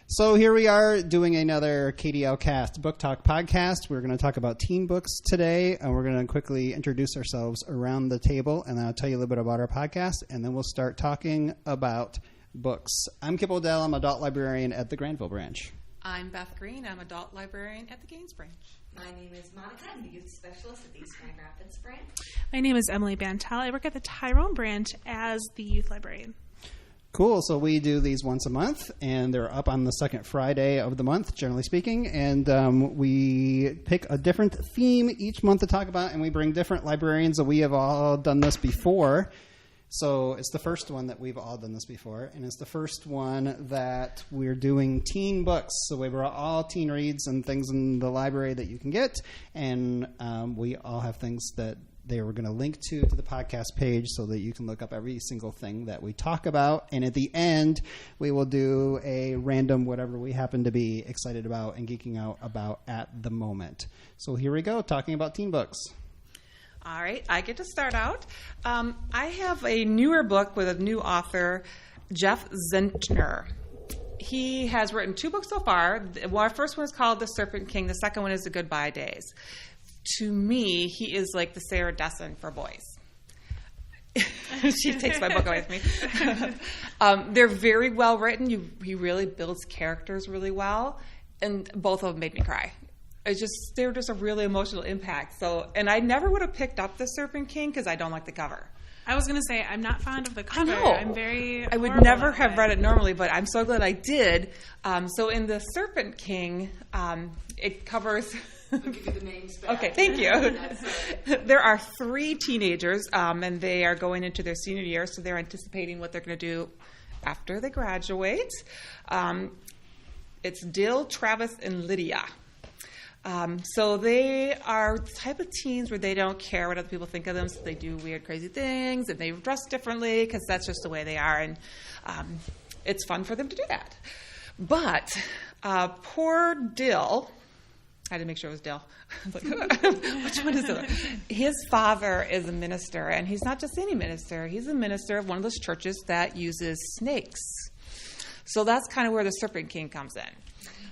So here we are doing another KDLcast Book Talk podcast. We're going to talk about teen books today, and we're going to quickly introduce ourselves around the table, and then I'll tell you a little bit about our podcast, and then we'll start talking about books. I'm Kip O'Dell. I'm adult librarian at the Granville branch. I'm Beth Green. I'm adult librarian at the Gaines branch. My name is Monica. I'm the youth specialist at the East Grand Rapids branch. My name is Emily Bantel. I work at the Tyrone branch as the youth librarian. Cool. So we do these once a month, and they're up on the second Friday of the month, generally speaking. And we pick a different theme each month to talk about, and we bring different librarians. So we have all done this before. So it's the first one that we've all done this before, and it's the first one that we're doing teen books. So we brought all teen reads and things in the library that you can get, and we all have things that they were going to link to the podcast page so that you can look up every single thing that we talk about. And at the end, we will do a random whatever we happen to be excited about and geeking out about at the moment. So here we go, talking about teen books. All right, I get to start out. I have a newer book with a new author, Jeff Zentner. He has written 2 books so far. Our first one is called The Serpent King. The second one is The Goodbye Days. To me, he is like the Sarah Dessen for boys. She takes my book away from me. They're very well written. He really builds characters really well, and both of them made me cry. They were just a really emotional impact. So, and I never would have picked up The Serpent King because I don't like the cover. I was going to say, I'm not fond of the cover. I would never have read it normally, but I'm so glad I did. So in The Serpent King, it covers... I'll give you the names back. Okay, thank you. There are 3 teenagers, and they are going into their senior year, so they're anticipating what they're going to do after they graduate. It's Dill, Travis, and Lydia. So they are the type of teens where they don't care what other people think of them, so they do weird, crazy things, and they dress differently because that's just the way they are, and it's fun for them to do that. But poor Dill... I had to make sure it was Dill. Which one is it? His father is a minister, and he's not just any minister. He's a minister of one of those churches that uses snakes. So that's kind of where the Serpent King comes in.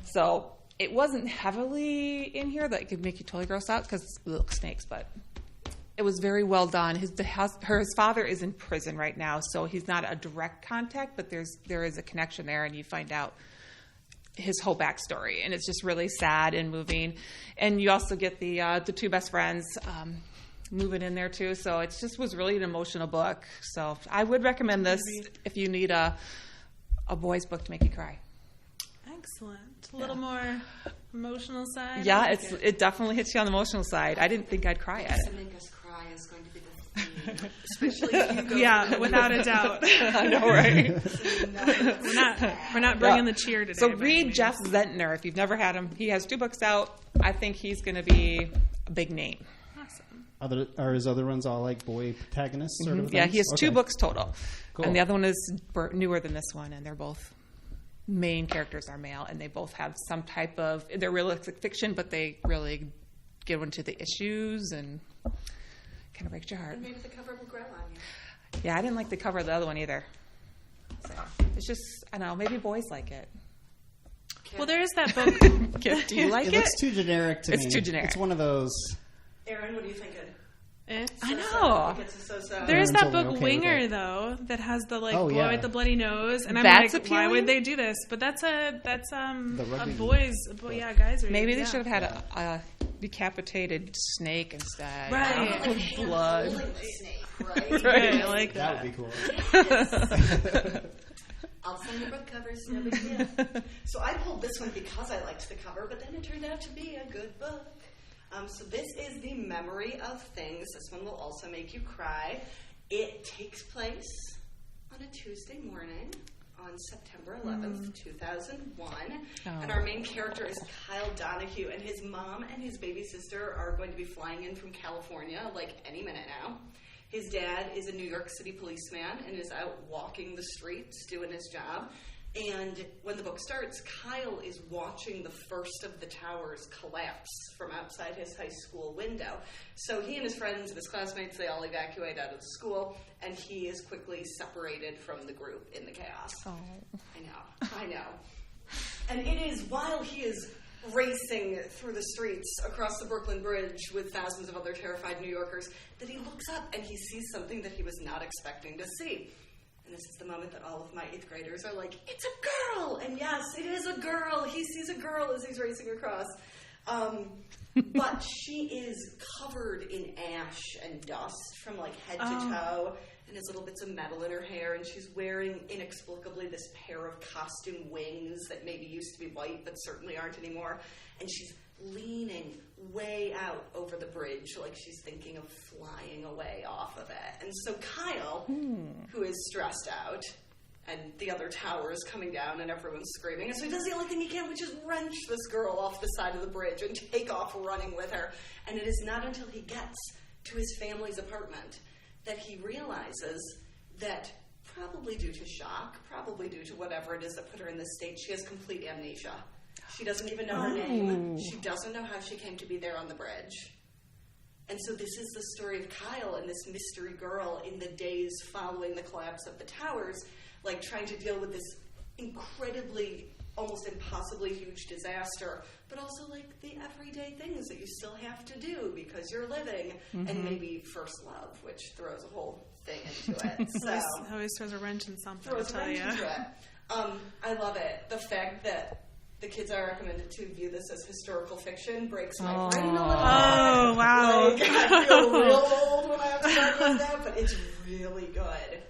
So it wasn't heavily in here that could make you totally gross out because, snakes, but it was very well done. His father is in prison right now, so he's not a direct contact, but there is a connection there, and you find out his whole backstory, and it's just really sad and moving. And you also get the 2 best friends moving in there too. So it just was really an emotional book. So I would recommend this if you need a boys book to make you cry. Excellent. A little more emotional side. Yeah, it definitely hits you on the emotional side. I didn't think I'd cry at it. To make us cry is going to be the theme, especially if you go. Yeah, without a doubt. I know, right? We're not bringing the cheer today. So read Jeff Zentner if you've never had him. He has 2 books out. I think he's going to be a big name. Awesome. Are his other ones all like boy protagonists sort of things? Yeah, he has 2 books total. Cool. And the other one is newer than this one, and they're both main characters are male, and they both have some type of, they're realistic fiction, but they really get into the issues and kind of breaks your heart. And maybe the cover will grow on you. Yeah, I didn't like the cover of the other one either. So it's just, I don't know, maybe boys like it. Well, there is that book. Kip, do you like it? It looks too generic to me. It's too generic. It's one of those... Aaron, what are you thinking? I know. There is that book, okay Winger, though, that has the boy with the bloody nose, and I'm That's like, appealing? why would they do this? But that's a guys read. Maybe they should have had a decapitated snake instead. Right. With blood. Like the snake, right? Right, I like That would be cool. Yes. I'll send the book covers, no big deal. So I pulled this one because I liked the cover, but then it turned out to be a good book. So this is The Memory of Things. This one will also make you cry. It takes place on a Tuesday morning on September 11th, 2001. Oh. And our main character is Kyle Donahue, and his mom and his baby sister are going to be flying in from California like any minute now. His dad is a New York City policeman and is out walking the streets doing his job. And when the book starts, Kyle is watching the first of the towers collapse from outside his high school window. So he and his friends and his classmates, they all evacuate out of the school, and he is quickly separated from the group in the chaos. Oh. I know. And it is while he is racing through the streets across the Brooklyn Bridge with thousands of other terrified New Yorkers that he looks up and he sees something that he was not expecting to see. And this is the moment that all of my 8th graders are like, it's a girl! And yes, it is a girl! He sees a girl as he's racing across. But she is covered in ash and dust from like head to toe, and has little bits of metal in her hair, and she's wearing inexplicably this pair of costume wings that maybe used to be white but certainly aren't anymore, and she's leaning way out over the bridge like she's thinking of flying away off of it. And so Kyle, who is stressed out, and the other tower is coming down and everyone's screaming, and so he does the only thing he can, which is wrench this girl off the side of the bridge and take off running with her. And it is not until he gets to his family's apartment that he realizes that, probably due to shock, probably due to whatever it is that put her in this state, she has complete amnesia. She doesn't even know her name. She doesn't know how she came to be there on the bridge. And so this is the story of Kyle and this mystery girl in the days following the collapse of the towers, like trying to deal with this incredibly, almost impossibly huge disaster, but also like the everyday things that you still have to do because you're living, and maybe first love, which throws a whole thing into it. So always throws a wrench in something. Throws a wrench into it. I love it. The fact that the kids I recommended to view this as historical fiction breaks my brain a little bit. Oh, wow. Like, I feel real old when I have to talk about that, but it's really good.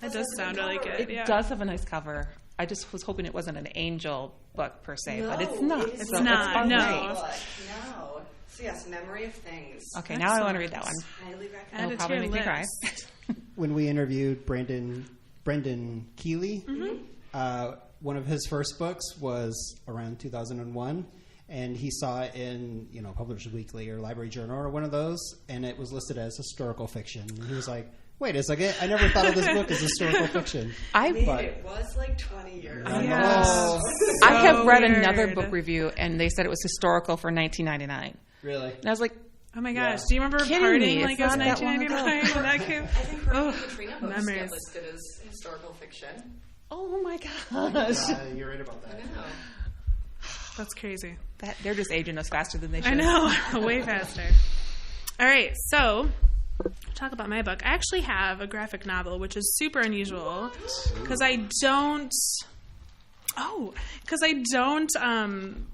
That does sound really good. It does have a nice cover. I just was hoping it wasn't an angel book per se, but it's not. It's not. No. No. So yes, Memory of Things. Okay, now I want to read that one. Highly recommend. It'll probably make me cry. When we interviewed Brendan Keeley, one of his first books was around 2001, and he saw it in Publishers Weekly or Library Journal or one of those, and it was listed as historical fiction. And he was like, wait a second, I never thought of this book as historical fiction. It was like 20 years ago. Yes. I have read another book review, and they said it was historical for 1999. Really? And I was like, oh my gosh, do you remember parting like it was 1999? I think her Katrina books get listed as historical fiction. oh my gosh. You're right about that. I know. That's crazy. They're just aging us faster than they should. I know, way faster. All right, so talk about my book. I actually have a graphic novel, which is super unusual because I don't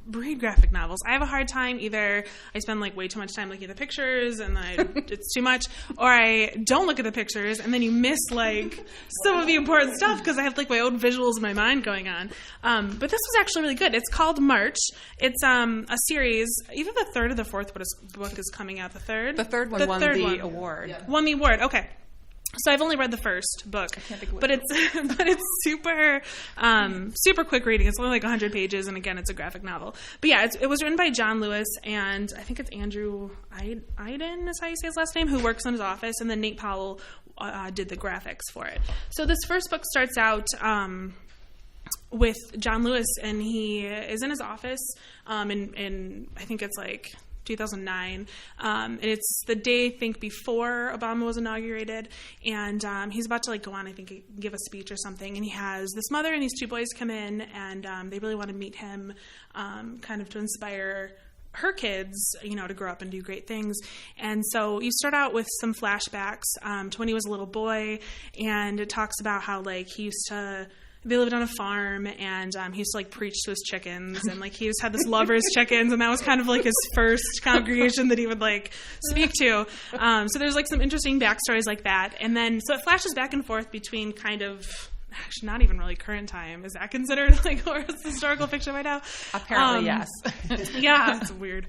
read graphic novels. I have a hard time. Either I spend way too much time looking at the pictures and it's too much, or I don't look at the pictures and then you miss some of the important stuff because I have my own visuals in my mind going on. But this was actually really good. It's called March. It's a series. Either the third or the fourth book is coming out. The third? The third one won the award. Yeah. Won the award. Okay. So I've only read the first book, but it's super super quick reading. It's only 100 pages, and again, it's a graphic novel. But yeah, it was written by John Lewis, and I think it's Andrew Iden is how you say his last name, who works in his office, and then Nate Powell did the graphics for it. So this first book starts out with John Lewis, and he is in his office, and I think it's 2009. And it's the day, I think, before Obama was inaugurated. And he's about to go on, I think, give a speech or something. And he has this mother and these two boys come in, and they really want to meet him, kind of to inspire her kids, to grow up and do great things. And so you start out with some flashbacks to when he was a little boy, and it talks about how they lived on a farm, and he used to preach to his chickens, and he just had this love for his chickens, and that was kind of his first congregation that he would speak to. So there's some interesting backstories like that, and then so it flashes back and forth between kind of actually not even really current time. Is that considered or historical fiction right now? Apparently, yes. Yeah, it's weird.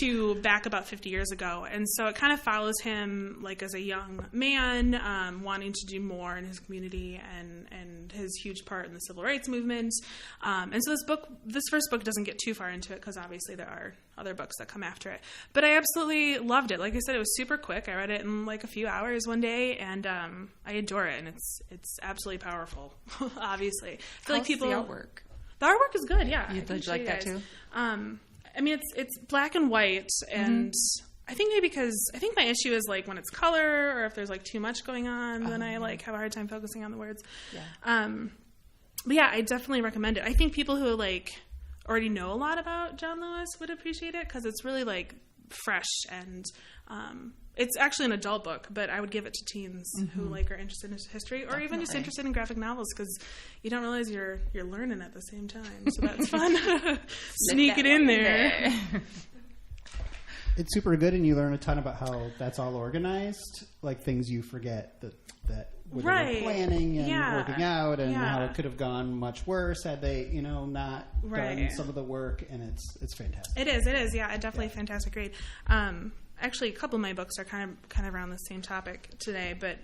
To back about 50 years ago. And so it kind of follows him as a young man, wanting to do more in his community and his huge part in the civil rights movement. And so this first book doesn't get too far into it because obviously there are other books that come after it. But I absolutely loved it. Like I said, it was super quick. I read it in a few hours one day, and I adore it. And it's absolutely powerful, obviously. I feel How's the artwork? The artwork is good, yeah. Did you like that too? I mean, it's black and white, and I think maybe because I think my issue is when it's color or if there's too much going on, then I have a hard time focusing on the words. Yeah. But yeah, I definitely recommend it. I think people who like already know a lot about John Lewis would appreciate it because it's really like fresh and it's actually an adult book, but I would give it to teens who like are interested in history or even just interested in graphic novels because you don't realize you're learning at the same time. So that's fun. Sneak it in there. It's super good, and you learn a ton about how that's all organized, like things you forget that when they were planning and working out, and how it could have gone much worse had they, not done some of the work. And it's fantastic. It is. Yeah, definitely a fantastic read. Actually, a couple of my books are kind of around the same topic today, but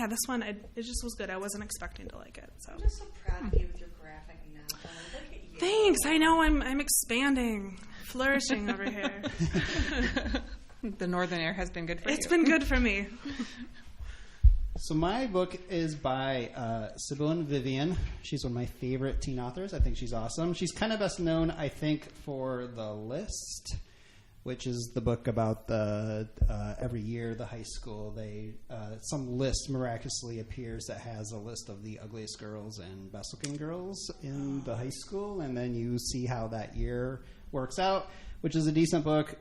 this one it just was good. I wasn't expecting to like it. So I'm just so proud of you with your graphic novel. Look at you. Thanks. I know I'm expanding. Flourishing over here. The northern air has been good for you. It's been good for me. So my book is by Sibylle Vivian. She's one of my favorite teen authors. I think she's awesome. She's kind of best known, I think, for The List, which is the book about the every year the high school some list miraculously appears that has a list of the ugliest girls and best looking girls in the high school, and then you see how that year works out, which is a decent book.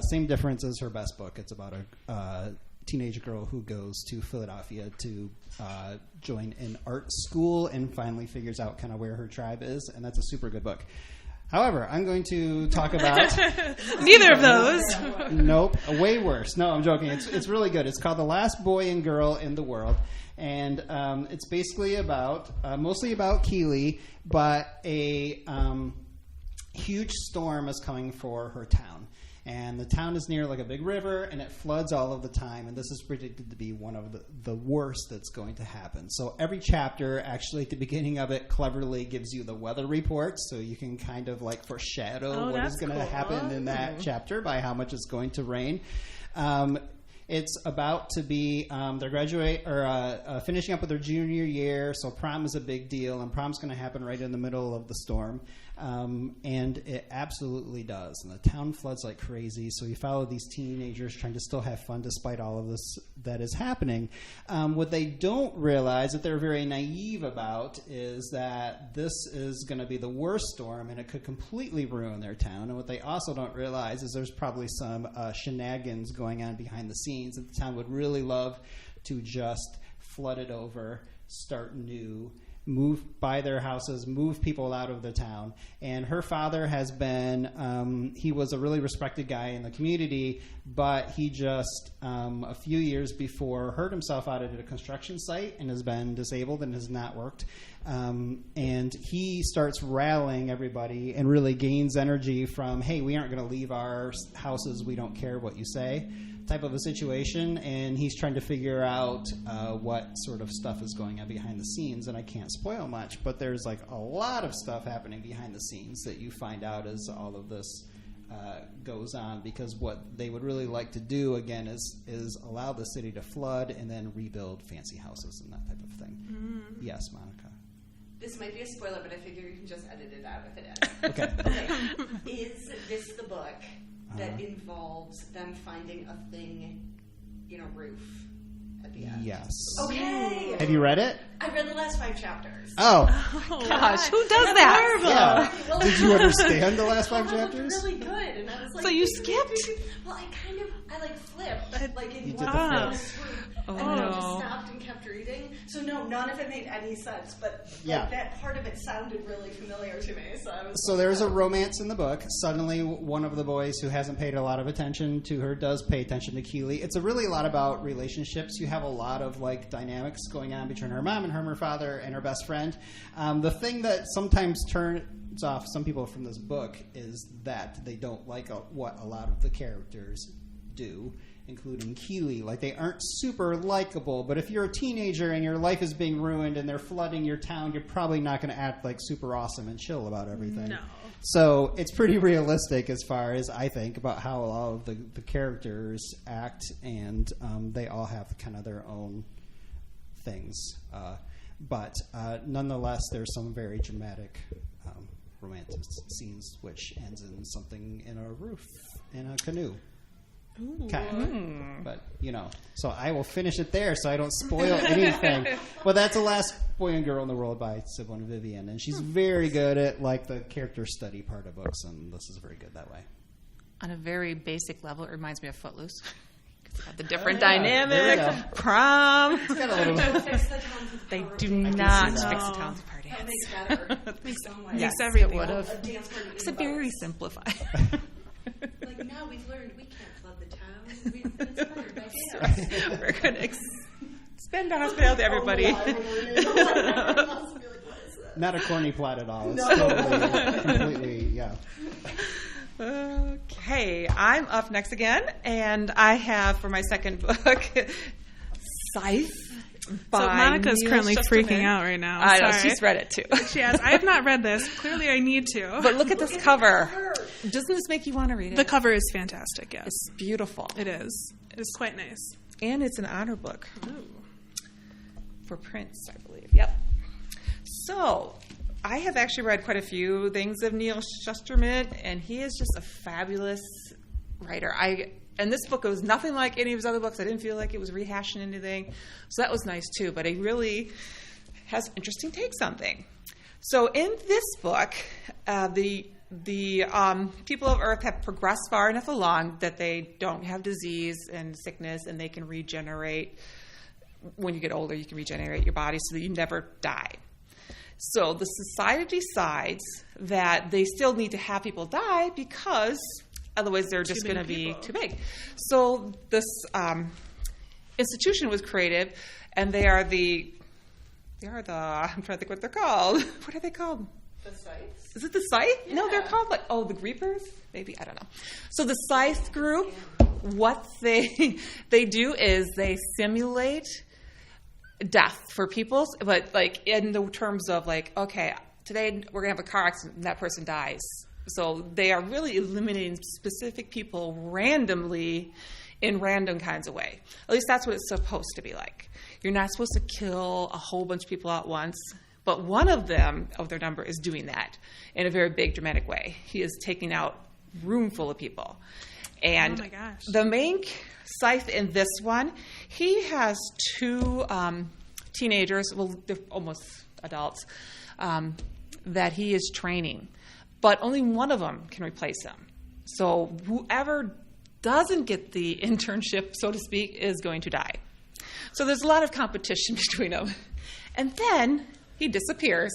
Same difference as her best book. It's about a teenage girl who goes to Philadelphia to join an art school and finally figures out kind of where her tribe is, and that's a super good book. However, I'm going to talk about neither of those. Nope, way worse. No, I'm joking. It's really good. It's called The Last Boy and Girl in the World, and it's basically mostly about Keeley, but a huge storm is coming for her town. And the town is near like a big river, and it floods all of the time. And this is predicted to be one of the worst that's going to happen. So every chapter, actually at the beginning of it, cleverly gives you the weather report, so you can kind of like foreshadow what is going to happen in that chapter by how much it's going to rain. It's about to be they're finishing up with their junior year, so prom is a big deal, and prom's going to happen right in the middle of the storm. And it absolutely does. And the town floods like crazy. So you follow these teenagers trying to still have fun despite all of this that is happening. What they don't realize that they're very naive about is that this is going to be the worst storm and it could completely ruin their town. And what they also don't realize is there's probably some shenanigans going on behind the scenes that the town would really love to just flood it over, start new, buy their houses, move people out of the town. And her father has been, he was a really respected guy in the community, but he just, a few years before, hurt himself out at a construction site and has been disabled and has not worked. And he starts rallying everybody and really gains energy from, hey, we aren't going to leave our houses, we don't care what you say, type of a situation. And he's trying to figure out what sort of stuff is going on behind the scenes. And I can't spoil much, but there's like a lot of stuff happening behind the scenes that you find out as all of this goes on, because what they would really like to do again is allow the city to flood and then rebuild fancy houses and that type of thing. Yes, Monica. This might be a spoiler, but I figure you can just edit it out if it is. Okay. Is this the book that involves them finding a thing in a roof at the end? Yes. Okay. Have you read it? I read the last 5 chapters. Oh gosh, who does that? Yeah. Well, Did you understand the last 5 chapters? Really good, and I was like, so you skipped? Well, I flipped, like in You one did the fell flip. swoop, Oh, and then I no. just stopped and kept reading. So no, none of it made any sense, but that part of it sounded really familiar to me. So there's a romance in the book. Suddenly, one of the boys who hasn't paid a lot of attention to her does pay attention to Keeley. It's really a lot about relationships. You have a lot of like dynamics going on between her mom and her father and her best friend. The thing that sometimes turns off some people from this book is that they don't like what a lot of the characters do, including Keeley. Like, they aren't super likable, but if you're a teenager and your life is being ruined and they're flooding your town, you're probably not going to act like super awesome and chill about everything. No. So it's pretty realistic as far as I think about how all of the characters act, and they all have kind of their own things. But nonetheless, there's some very dramatic romantic scenes, which ends in something in a roof, in a canoe. Okay. But, so I will finish it there so I don't spoil anything. But that's The Last Boy and Girl in the World by Sybil and Vivian. And she's very good at, the character study part of books, and this is very good that way. On a very basic level, it reminds me of Footloose. It's got the different dynamics, prom. It's got a little bit. They do not fix the Townsend party. That makes better. Yes, everything. it would have. A dance party. It's a very simplified. Now we've learned we can't flood the town. We've been inspired by dance. We're going to expend our hospitality to everybody. Not a corny plot at all. It's totally, completely, yeah. Okay, I'm up next again, and I have for my second book, Scythe. So Monica's currently freaking out right now. I know, she's read it too. She has. I have not read this. Clearly I need to. But look at this cover. Doesn't this make you want to read it? The cover is fantastic, yes. It's beautiful. It is. It is quite nice. And it's an honor book. Ooh. For Prince, I believe. Yep. So, I have actually read quite a few things of Neil Shusterman, and he is just a fabulous writer. And this book was nothing like any of his other books. I didn't feel like it was rehashing anything. So that was nice, too. But he really has interesting takes on things. So in this book, the people of Earth have progressed far enough along that they don't have disease and sickness, and they can regenerate. When you get older, you can regenerate your body so that you never die. So the society decides that they still need to have people die because otherwise they're just going to be too big. So this institution was created, and they are the I'm trying to think what they're called. What are they called? The Scythes? Is it the Scythe? Yeah. No, they're called the Reapers? Maybe, I don't know. So the Scythe group, what they do is they simulate death for people, but in the terms of okay, today we're going to have a car accident and that person dies. So they are really eliminating specific people randomly in random kinds of way. At least that's what it's supposed to be like. You're not supposed to kill a whole bunch of people at once, but one of them, of their number, is doing that in a very big, dramatic way. He is taking out a room full of people. And oh my gosh. The main Scythe in this one, he has two teenagers, well, they're almost adults, that he is training. But only one of them can replace him. So whoever doesn't get the internship, so to speak, is going to die. So there's a lot of competition between them. And then he disappears.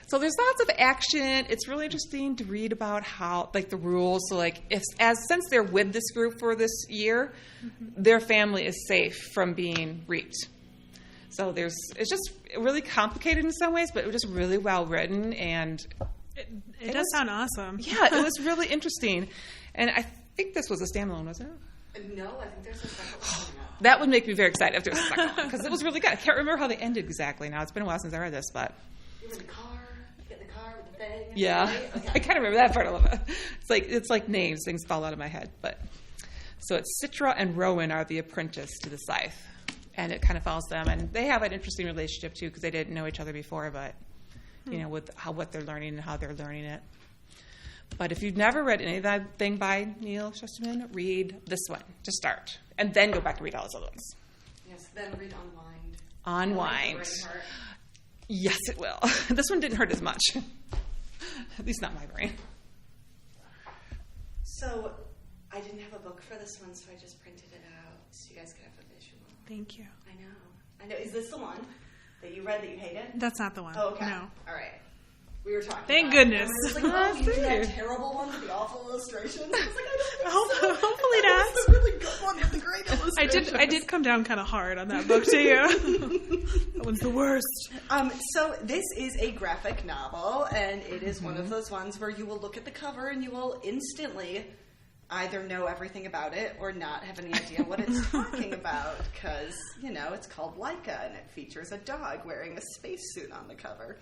So there's lots of action. It's really interesting to read about how, the rules. So, since they're with this group for this year, their family is safe from being reaped. So it's just really complicated in some ways, but it was just really well written, and it does sound awesome. Yeah, it was really interesting. And I think this was a standalone, wasn't it? No, I think there's a second one. That would make me very excited if there was a second one, because it was really good. I can't remember how they ended exactly now. It's been a while since I read this, but... You were in the car, you get in the car with the thing. Yeah, okay. I kind of remember that part a little bit. It's like names. Things fall out of my head. But so it's Citra and Rowan are the apprentice to the Scythe. And it kind of follows them. And they have an interesting relationship, too, because they didn't know each other before, but, with what they're learning and how they're learning it. But if you've never read anything by Neil Shusterman, read this one to start. And then go back and read all his other ones. Yes, then read Unwind. Unwind. Yes, it will. This one didn't hurt as much. At least not my brain. So I didn't have a book for this one, so I just printed it out so you guys could have a visual. Thank you. I know. Is this the one that you read that you hated? That's not the one. Oh, okay. No. All right. We were talking. Thank about goodness. It. And we were you did that terrible one with the awful illustrations. I was like, I don't think so. Hopefully not. That's the really good one with the great illustrations. I did come down kind of hard on that book to you. That one's the worst. So this is a graphic novel, and it is one of those ones where you will look at the cover and you will instantly either know everything about it or not have any idea what it's talking about, because, it's called Lika, and it features a dog wearing a spacesuit on the cover.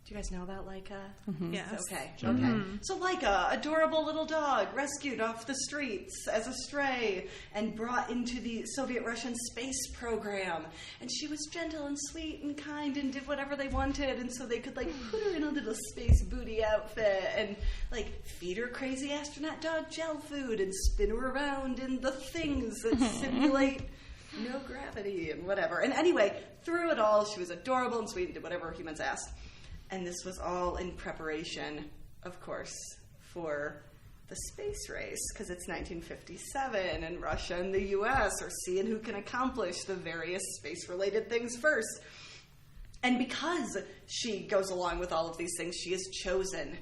Do you guys know about Lika? Yes. Okay. Okay. So Lika, adorable little dog, rescued off the streets as a stray and brought into the Soviet Russian space program. And she was gentle and sweet and kind and did whatever they wanted. And so they could like put her in a little space booty outfit and like feed her crazy astronaut dog gel food and spin her around in the things that simulate no gravity and whatever. And anyway, through it all, she was adorable and sweet and did whatever humans asked. And this was all in preparation, of course, for the space race, because it's 1957, and Russia and the U.S. are seeing who can accomplish the various space-related things first. And because she goes along with all of these things, she is chosen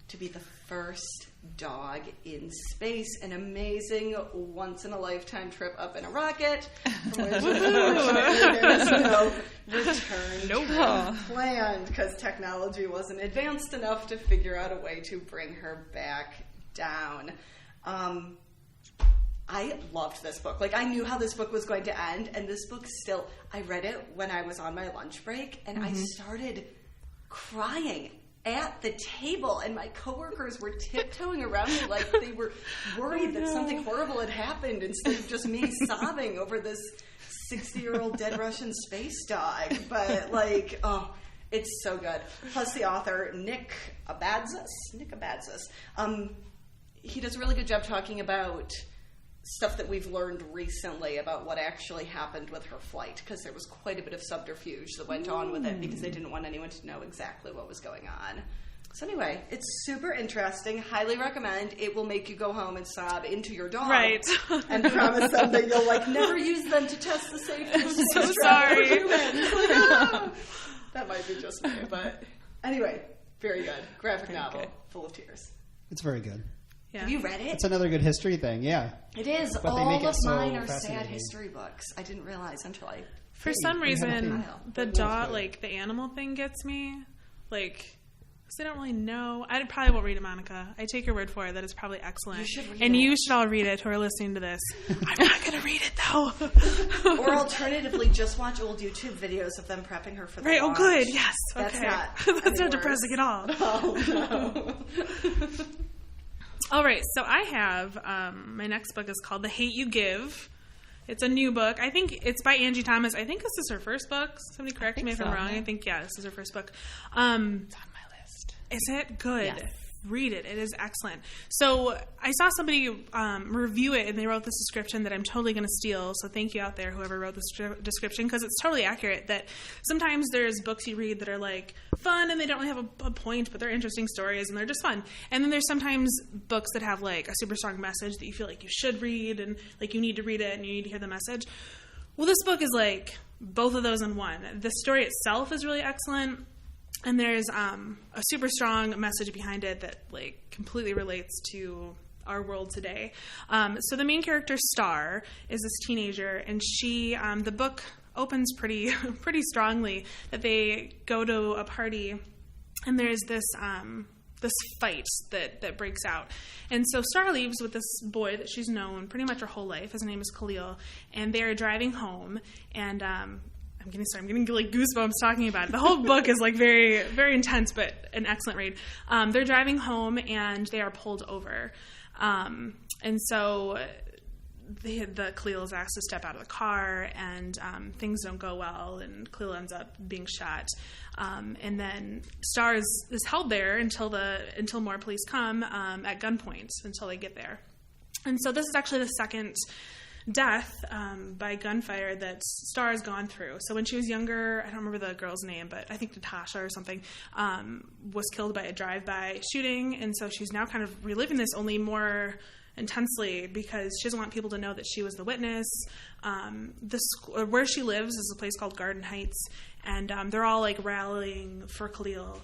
to be the first dog in space, an amazing once-in-a-lifetime trip up in a rocket, from which there is no return planned, because technology wasn't advanced enough to figure out a way to bring her back down. I loved this book. Like, I knew how this book was going to end, and this book still, I read it when I was on my lunch break, and I started crying at the table, and my coworkers were tiptoeing around me like they were worried that something horrible had happened instead of just me sobbing over this 60-year-old dead Russian space dog. But, like, oh, it's so good. Plus the author, Nick Abadzis, he does a really good job talking about stuff that we've learned recently about what actually happened with her flight, because there was quite a bit of subterfuge that went on with it because they didn't want anyone to know exactly what was going on. So anyway, it's super interesting. Highly recommend. It will make you go home and sob into your dog. Right. And promise them that you'll like never use them to test the safety of space so travel sorry. for humans. Like, ah! That might be just me, but anyway, very good. Graphic novel, good. full of tears. It's very good. Yeah. Have you read it? It's another good history thing, yeah. It is. But they All make it of so mine are sad fascinating. history books. I didn't realize until I... For some we have a reason, theme. the That's dog, good. like the animal thing, gets me. Like, because I don't really know. I probably won't read it, Monica. I take your word for it that it's probably excellent. You should read and it. you should all read it who are listening to this. I'm not going to read it though. Or alternatively, just watch old YouTube videos of them prepping her for the Right? Oh, launch. good. Yes. That's Okay. not That's any not depressing worse. at all. Oh, no. All right, so I have my next book is called The Hate You Give. It's a new book. I think it's by Angie Thomas. I think this is her first book. Somebody correct me if I'm wrong. I think, yeah, this is her first book. It's on my list. Is it good? Yes. Read it. It is excellent. So I saw somebody review it, and they wrote this description that I'm totally going to steal. So thank you out there, whoever wrote this description, because it's totally accurate. That sometimes there's books you read that are like fun, and they don't really have a point, but they're interesting stories, and they're just fun. And then there's sometimes books that have like a super strong message that you feel like you should read, and like you need to read it, and you need to hear the message. Well, this book is like both of those in one. The story itself is really excellent. And there's a super strong message behind it that like completely relates to our world today. So the main character, Star, is this teenager, and she the book opens pretty strongly that they go to a party, and there's this fight that breaks out. And so Star leaves with this boy that she's known pretty much her whole life. His name is Khalil, and they're driving home, and I'm getting like goosebumps talking about it. The whole book is like very, very intense, but an excellent read. They're driving home and they are pulled over. And so the Khalil is asked to step out of the car, and things don't go well, and Khalil ends up being shot. And then Star is held there until more police come at gunpoint until they get there. And so this is actually the second death by gunfire that Star has gone through. So when she was younger, I don't remember the girl's name, but I think Natasha or something, was killed by a drive-by shooting, and so she's now kind of reliving this only more intensely because she doesn't want people to know that she was the witness. Where she lives is a place called Garden Heights, and they're all like rallying for Khalil.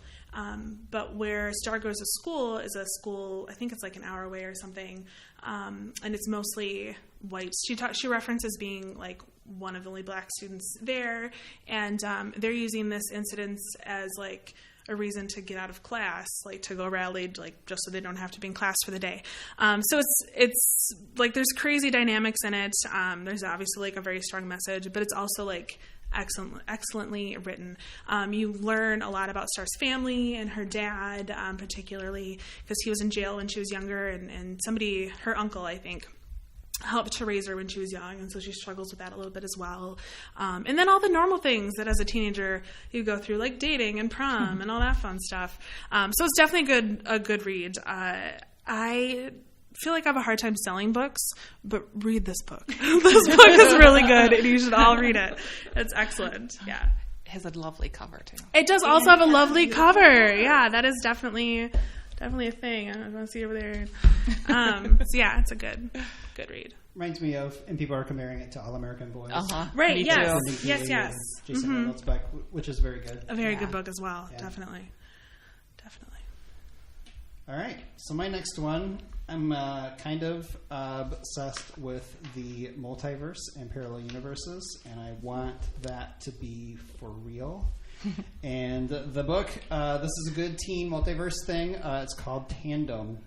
But where Star goes to school is a school, I think it's like an hour away or something, and it's mostly white. She references being like one of the only black students there, and they're using this incident as like a reason to get out of class, like to go rallied, like just so they don't have to be in class for the day. So it's like there's crazy dynamics in it. There's obviously like a very strong message, but it's also like excellently written. You learn a lot about Star's family and her dad, particularly because he was in jail when she was younger, and somebody, her uncle, I think, helped to raise her when she was young, and so she struggles with that a little bit as well. And then all the normal things that as a teenager you go through, like dating and prom and all that fun stuff. So it's definitely a good read. I feel like I have a hard time selling books, but read this book. This book is really good, and you should all read it. It's excellent. Yeah. It has a lovely cover, too. It does also have a lovely cover. Yeah, that is definitely a thing. I want to see over there. So yeah, it's a good read. Reminds me of, and people are comparing it to All American Boys. Right, Me yes. too. Yes. Jason Reynolds Beck, which is very good. A very good book as well, definitely. All right, so my next one, I'm kind of obsessed with the multiverse and parallel universes, and I want that to be for real. And the book, this is a good teen multiverse thing. It's called Tandem.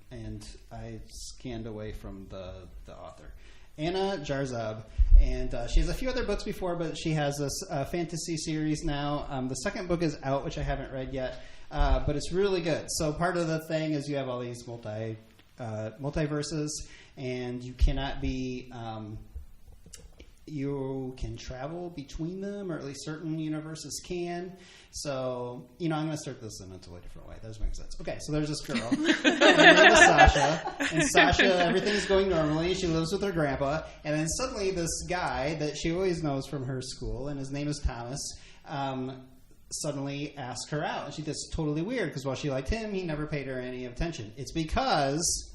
And I scanned away from the author, Anna Jarzab, and she has a few other books before, but she has this fantasy series now. The second book is out, which I haven't read yet, but it's really good. So part of the thing is you have all these multiverses, and you cannot be. You can travel between them, or at least certain universes can. So, I'm going to start this in a totally different way. That doesn't make sense. Okay, so there's this girl. Her name is Sasha. And Sasha, everything's going normally. She lives with her grandpa. And then suddenly this guy that she always knows from her school, and his name is Thomas, suddenly asks her out. And she gets totally weird, because while she liked him, he never paid her any attention. It's because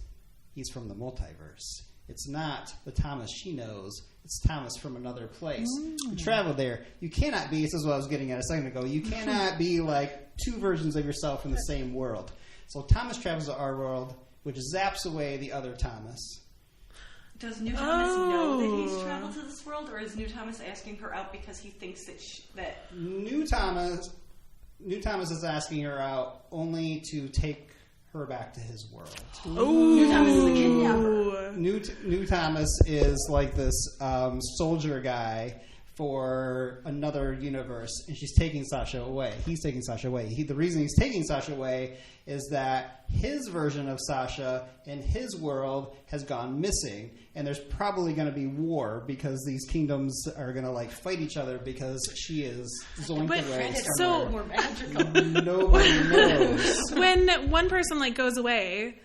he's from the multiverse. It's not the Thomas she knows. It's Thomas from another place. You travel there. You cannot be, this is what I was getting at a second ago, you cannot be like two versions of yourself in the same world. So Thomas travels to our world, which zaps away the other Thomas. Does New Thomas know that he's traveled to this world, or is New Thomas asking her out because he thinks that New Thomas is asking her out only to take her back to his world. New Thomas is the kidnapper. New Thomas is like this soldier guy for another universe, and she's taking Sasha away. He's taking Sasha away. The reason he's taking Sasha away is that his version of Sasha in his world has gone missing, and there's probably going to be war because these kingdoms are going to fight each other because she is zoinked away somewhere. Nobody knows. When one person goes away,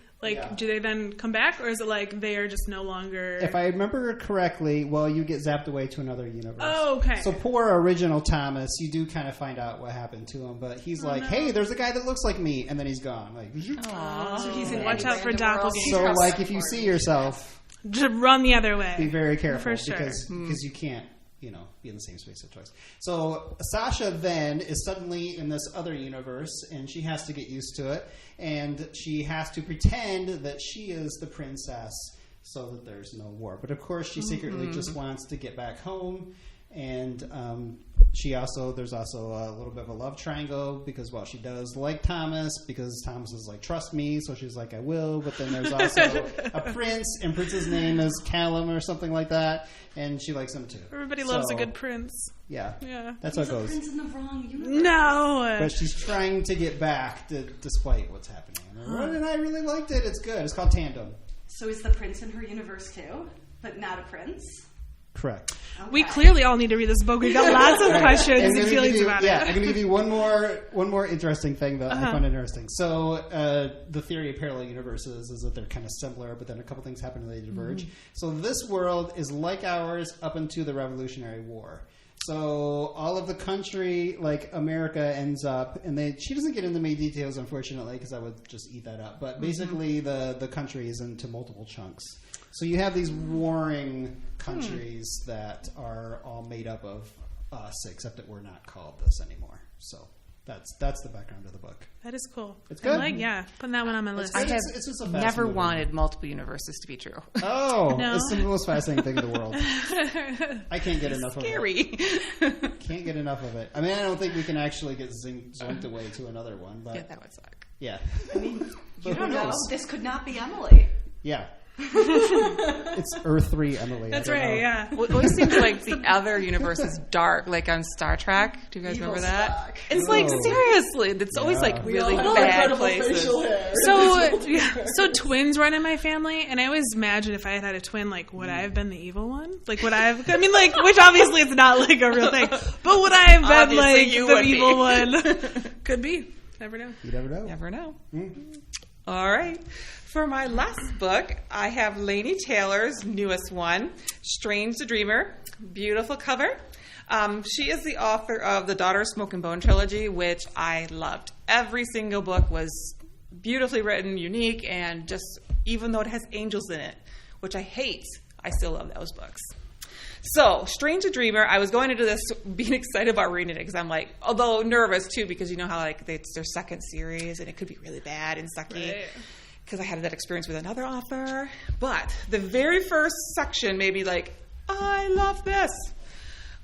do they then come back, or is it they are just no longer? If I remember correctly, you get zapped away to another universe. Oh, okay. So poor original Thomas, you do kind of find out what happened to him, but he's hey, there's a guy that looks like me, and then he's gone. So he's in watch out for doppelgangers. So if you see yourself, just run the other way. Be very careful, for sure. because you can't. Be in the same space twice. So Sasha then is suddenly in this other universe, and she has to get used to it, and she has to pretend that she is the princess so that there's no war. But of course, she secretly just wants to get back home, and there's also a little bit of a love triangle, because she does like Thomas, because Thomas is trust me, so she's I will, but then there's also a prince, and Prince's name is Callum or something like that, and she likes him too. Everybody loves a good prince. Yeah. That's how it goes. He's a prince in the wrong universe. No! But she's trying to get back despite what's happening. And I really liked it. It's good. It's called Tandem. So is the prince in her universe too, but not a prince? Correct. Okay. We clearly all need to read this book. We've got lots of questions and feelings about it. Yeah, I'm going to give you one more interesting thing that I found interesting. So the theory of parallel universes is that they're kind of similar, but then a couple things happen and they diverge. So this world is like ours up into the Revolutionary War. So all of the country, America, ends up, and she doesn't get into many details, unfortunately, because I would just eat that up. But basically, the country is into multiple chunks. So you have these warring countries that are all made up of us, except that we're not called this anymore. So that's the background of the book. That is cool. It's good. Putting that one on my list. I have it's just a never movie. wanted multiple universes to be true. Oh, No. It's the most fascinating thing in the world. I can't get enough of it. Scary. Can't get enough of it. I mean, I don't think we can actually get zoinked away to another one, but Yeah, that would suck. yeah. I mean, you But don't who know. knows? This could not be Emily. Yeah. It's Earth 3 Emily. That's right, yeah. Well, it always seems like the other universe is dark, like on Star Trek. Do you guys remember that? Spock. It's like, seriously, it's always like really bad places. So twins run in my family, and I always imagine if I had a twin, like, would I have been the evil one? Like, would I have, I mean, like, which obviously is not like a real thing, but would I have been like the evil one? Could be. Never know. You never know. Never know. All right. For my last book, I have Laini Taylor's newest one, Strange the Dreamer. Beautiful cover. She is the author of the Daughter of Smoke and Bone trilogy, which I loved. Every single book was beautifully written, unique, and just, even though it has angels in it, which I hate, I still love those books. So, Strange the Dreamer, I was going into this being excited about reading it because I'm like, although nervous too, because you know how like it's their second series and it could be really bad and sucky. Right. Because I had that experience with another author. But the very first section made me like, I love this.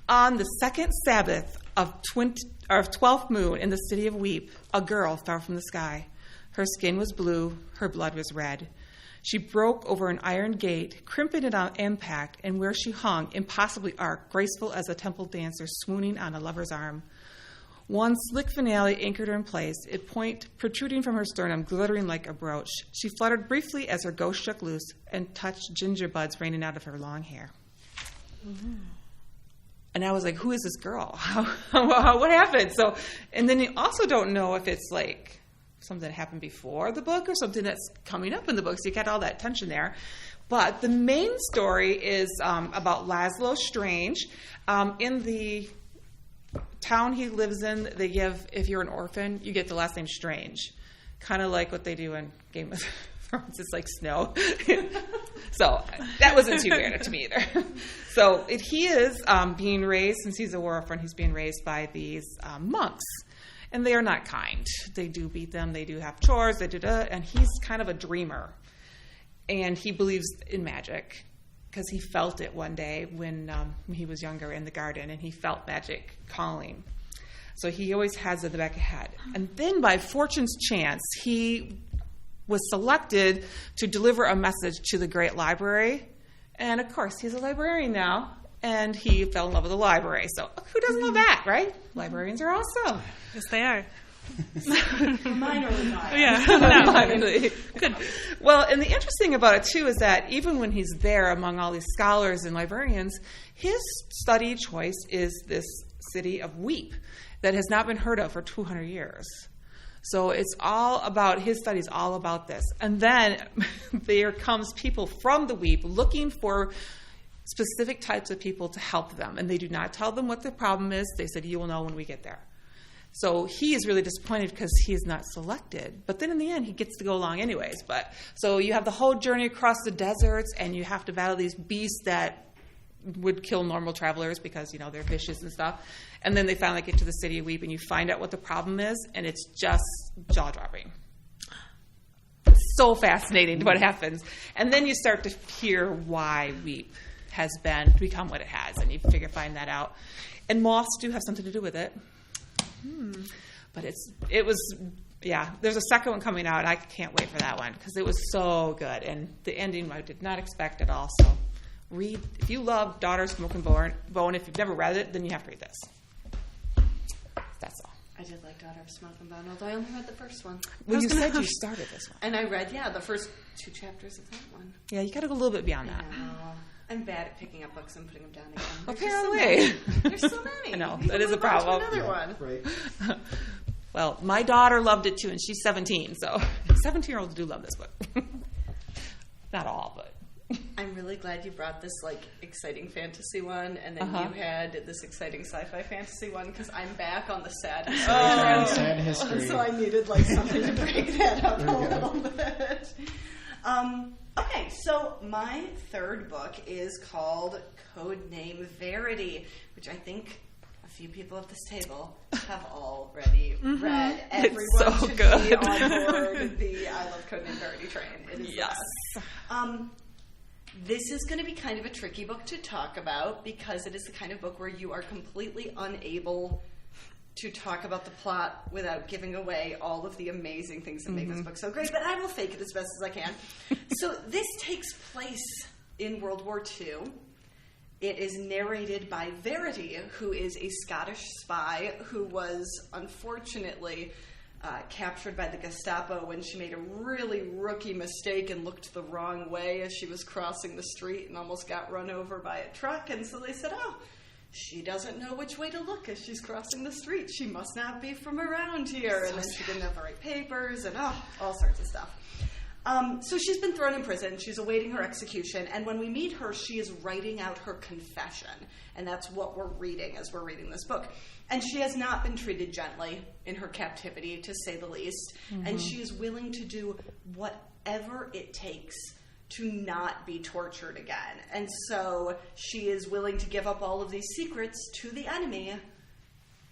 On the second Sabbath of 12th moon in the city of Weep, a girl fell from the sky. Her skin was blue, her blood was red. She broke over an iron gate, crimping it on impact, and where she hung, impossibly arched, graceful as a temple dancer swooning on a lover's arm. One slick finale anchored her in place, its point protruding from her sternum, glittering like a brooch. She fluttered briefly as her ghost shook loose and touched ginger buds raining out of her long hair. Mm-hmm. And I was like, who is this girl? What happened? So, and then you also don't know if it's like something that happened before the book or something that's coming up in the book. So you got all that tension there. But the main story is about Laszlo Strange. In the town he lives in, they give, if you're an orphan, you get the last name Strange. Kind of like what they do in Game of Thrones. It's like Snow. So that wasn't too weird to me either. So he is being raised, since he's a orphan, he's being raised by these monks. And they are not kind. They do beat them. They do have chores. And he's kind of a dreamer. And he believes in magic because he felt it one day when he was younger in the garden, and he felt magic calling. So he always has it in the back of his head. And then by fortune's chance, he was selected to deliver a message to the great library. And of course, he's a librarian now. And he fell in love with the library. So who doesn't love that, right? Librarians are awesome. Yes, they are. Minorly biased. Yeah. Minorly. Good. Well, and the interesting about it, too, is that even when he's there among all these scholars and librarians, his study choice is this city of Weep that has not been heard of for 200 years. So it's all about, his study is all about this. And then there comes people from the Weep looking for specific types of people to help them. And they do not tell them what the problem is. They said, you will know when we get there. So he is really disappointed because he is not selected. But then in the end, he gets to go along anyways. But so you have the whole journey across the deserts, and you have to battle these beasts that would kill normal travelers because, you know, they're vicious and stuff. And then they finally get to the city of Weep, and you find out what the problem is, and it's just jaw-dropping. It's so fascinating what happens. And then you start to hear why Weep has become what it has, and you find that out. And moths do have something to do with it. But there's a second one coming out. I can't wait for that one because it was so good, and the ending I did not expect at all. So read, if you love Daughter of Smoke and Bone, if you've never read it, then you have to read this. That's all. I did like Daughter of Smoke and Bone, although I only read the first one. Well, you said you started this one. And I read, the first 2 chapters of that one. Yeah, you got to go a little bit beyond that. I'm bad at picking up books and putting them down again. Apparently. There's so many. I know, that is a problem. Another one. Right. Well, my daughter loved it too, and she's 17, so 17-year-olds do love this book. Not all, but. I'm really glad you brought this exciting fantasy one, and then you had this exciting sci-fi fantasy one, because I'm back on the sad history trend. Sad history. So I needed something to break that up a little bit. Okay, so my third book is called Codename Verity, which I think a few people at this table have already read. Everyone so should good. be on board the I Love Codename Verity train. It is yes. the best. This is going to be kind of a tricky book to talk about because it is the kind of book where you are completely unable to talk about the plot without giving away all of the amazing things that make this book so great, but I will fake it as best as I can. So this takes place in World War II. It is narrated by Verity, who is a Scottish spy who was unfortunately captured by the Gestapo when she made a really rookie mistake and looked the wrong way as she was crossing the street and almost got run over by a truck. And so they said, oh, she doesn't know which way to look as she's crossing the street. She must not be from around here. And then she didn't have the right papers and all sorts of stuff. So she's been thrown in prison. She's awaiting her execution. And when we meet her, she is writing out her confession. And that's what we're reading as we're reading this book. And she has not been treated gently in her captivity, to say the least. And she is willing to do whatever it takes to not be tortured again. And so she is willing to give up all of these secrets to the enemy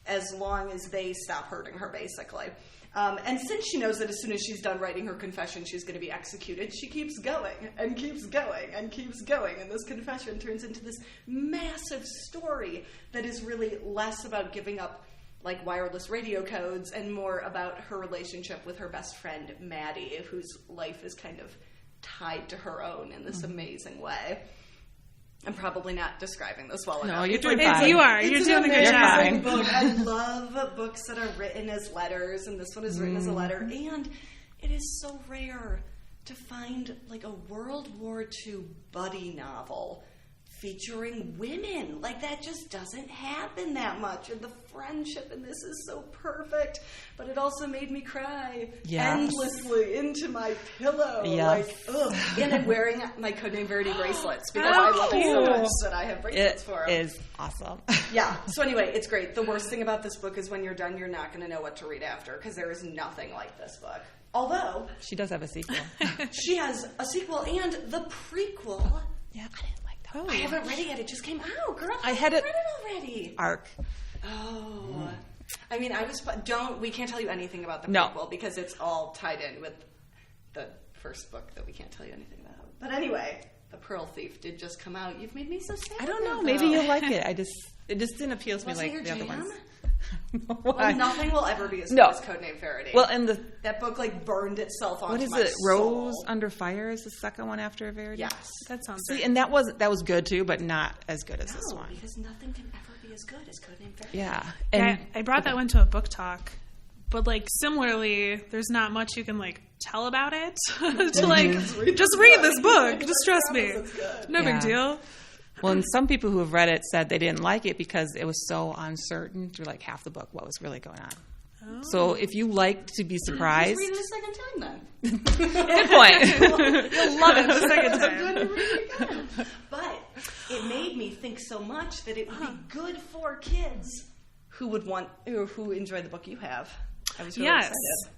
as long as they stop hurting her, basically. And since she knows that as soon as she's done writing her confession, she's going to be executed, she keeps going and keeps going and keeps going. And this confession turns into this massive story that is really less about giving up like wireless radio codes and more about her relationship with her best friend, Maddie, whose life is kind of tied to her own in this amazing way. I'm probably not describing this well enough. No, you're doing fine. You are. You're doing a good job. Book. I love books that are written as letters, and this one is written as a letter. And it is so rare to find like a World War II buddy novel featuring women. Like, that just doesn't happen that much. And the friendship in this is so perfect. But it also made me cry endlessly into my pillow. Yes. Like, ugh. And I'm wearing my Codename Verity bracelets because I love it so much that I have bracelets for them. It is awesome. Yeah. So anyway, it's great. The worst thing about this book is when you're done, you're not going to know what to read after because there is nothing like this book. Although she does have a sequel. She has a sequel and the prequel. Yeah, I didn't like that. I haven't read it yet. It just came out, girl. I had it read it already. Arc. Oh. I mean, we can't tell you anything about the prequel because it's all tied in with the first book that we can't tell you anything about. But anyway, The Pearl Thief did just come out. You've made me so sad. I don't know. Maybe you'll like it. It just didn't appeal to me like the other ones. Well, nothing will ever be as good as Codename Verity. Well, and that book like burned itself onto my soul. What is it? Rose Under Fire is the second one after Verity. Yes, that sounds. See, and that was good too, but not as good as this one. Because nothing can ever be as good as Codename Verity. Yeah, and I brought that one to a book talk, but like similarly, there's not much you can like tell about it to like just read this book. Just trust me, no big deal. Well, and some people who have read it said they didn't like it because it was so uncertain through like half the book what was really going on. Oh. So if you like to be surprised... Just read it a second time then. Good point. You'll love it the second time. I'm going to read it again. But it made me think so much that it would be good for kids who enjoy the book you have. I was really excited.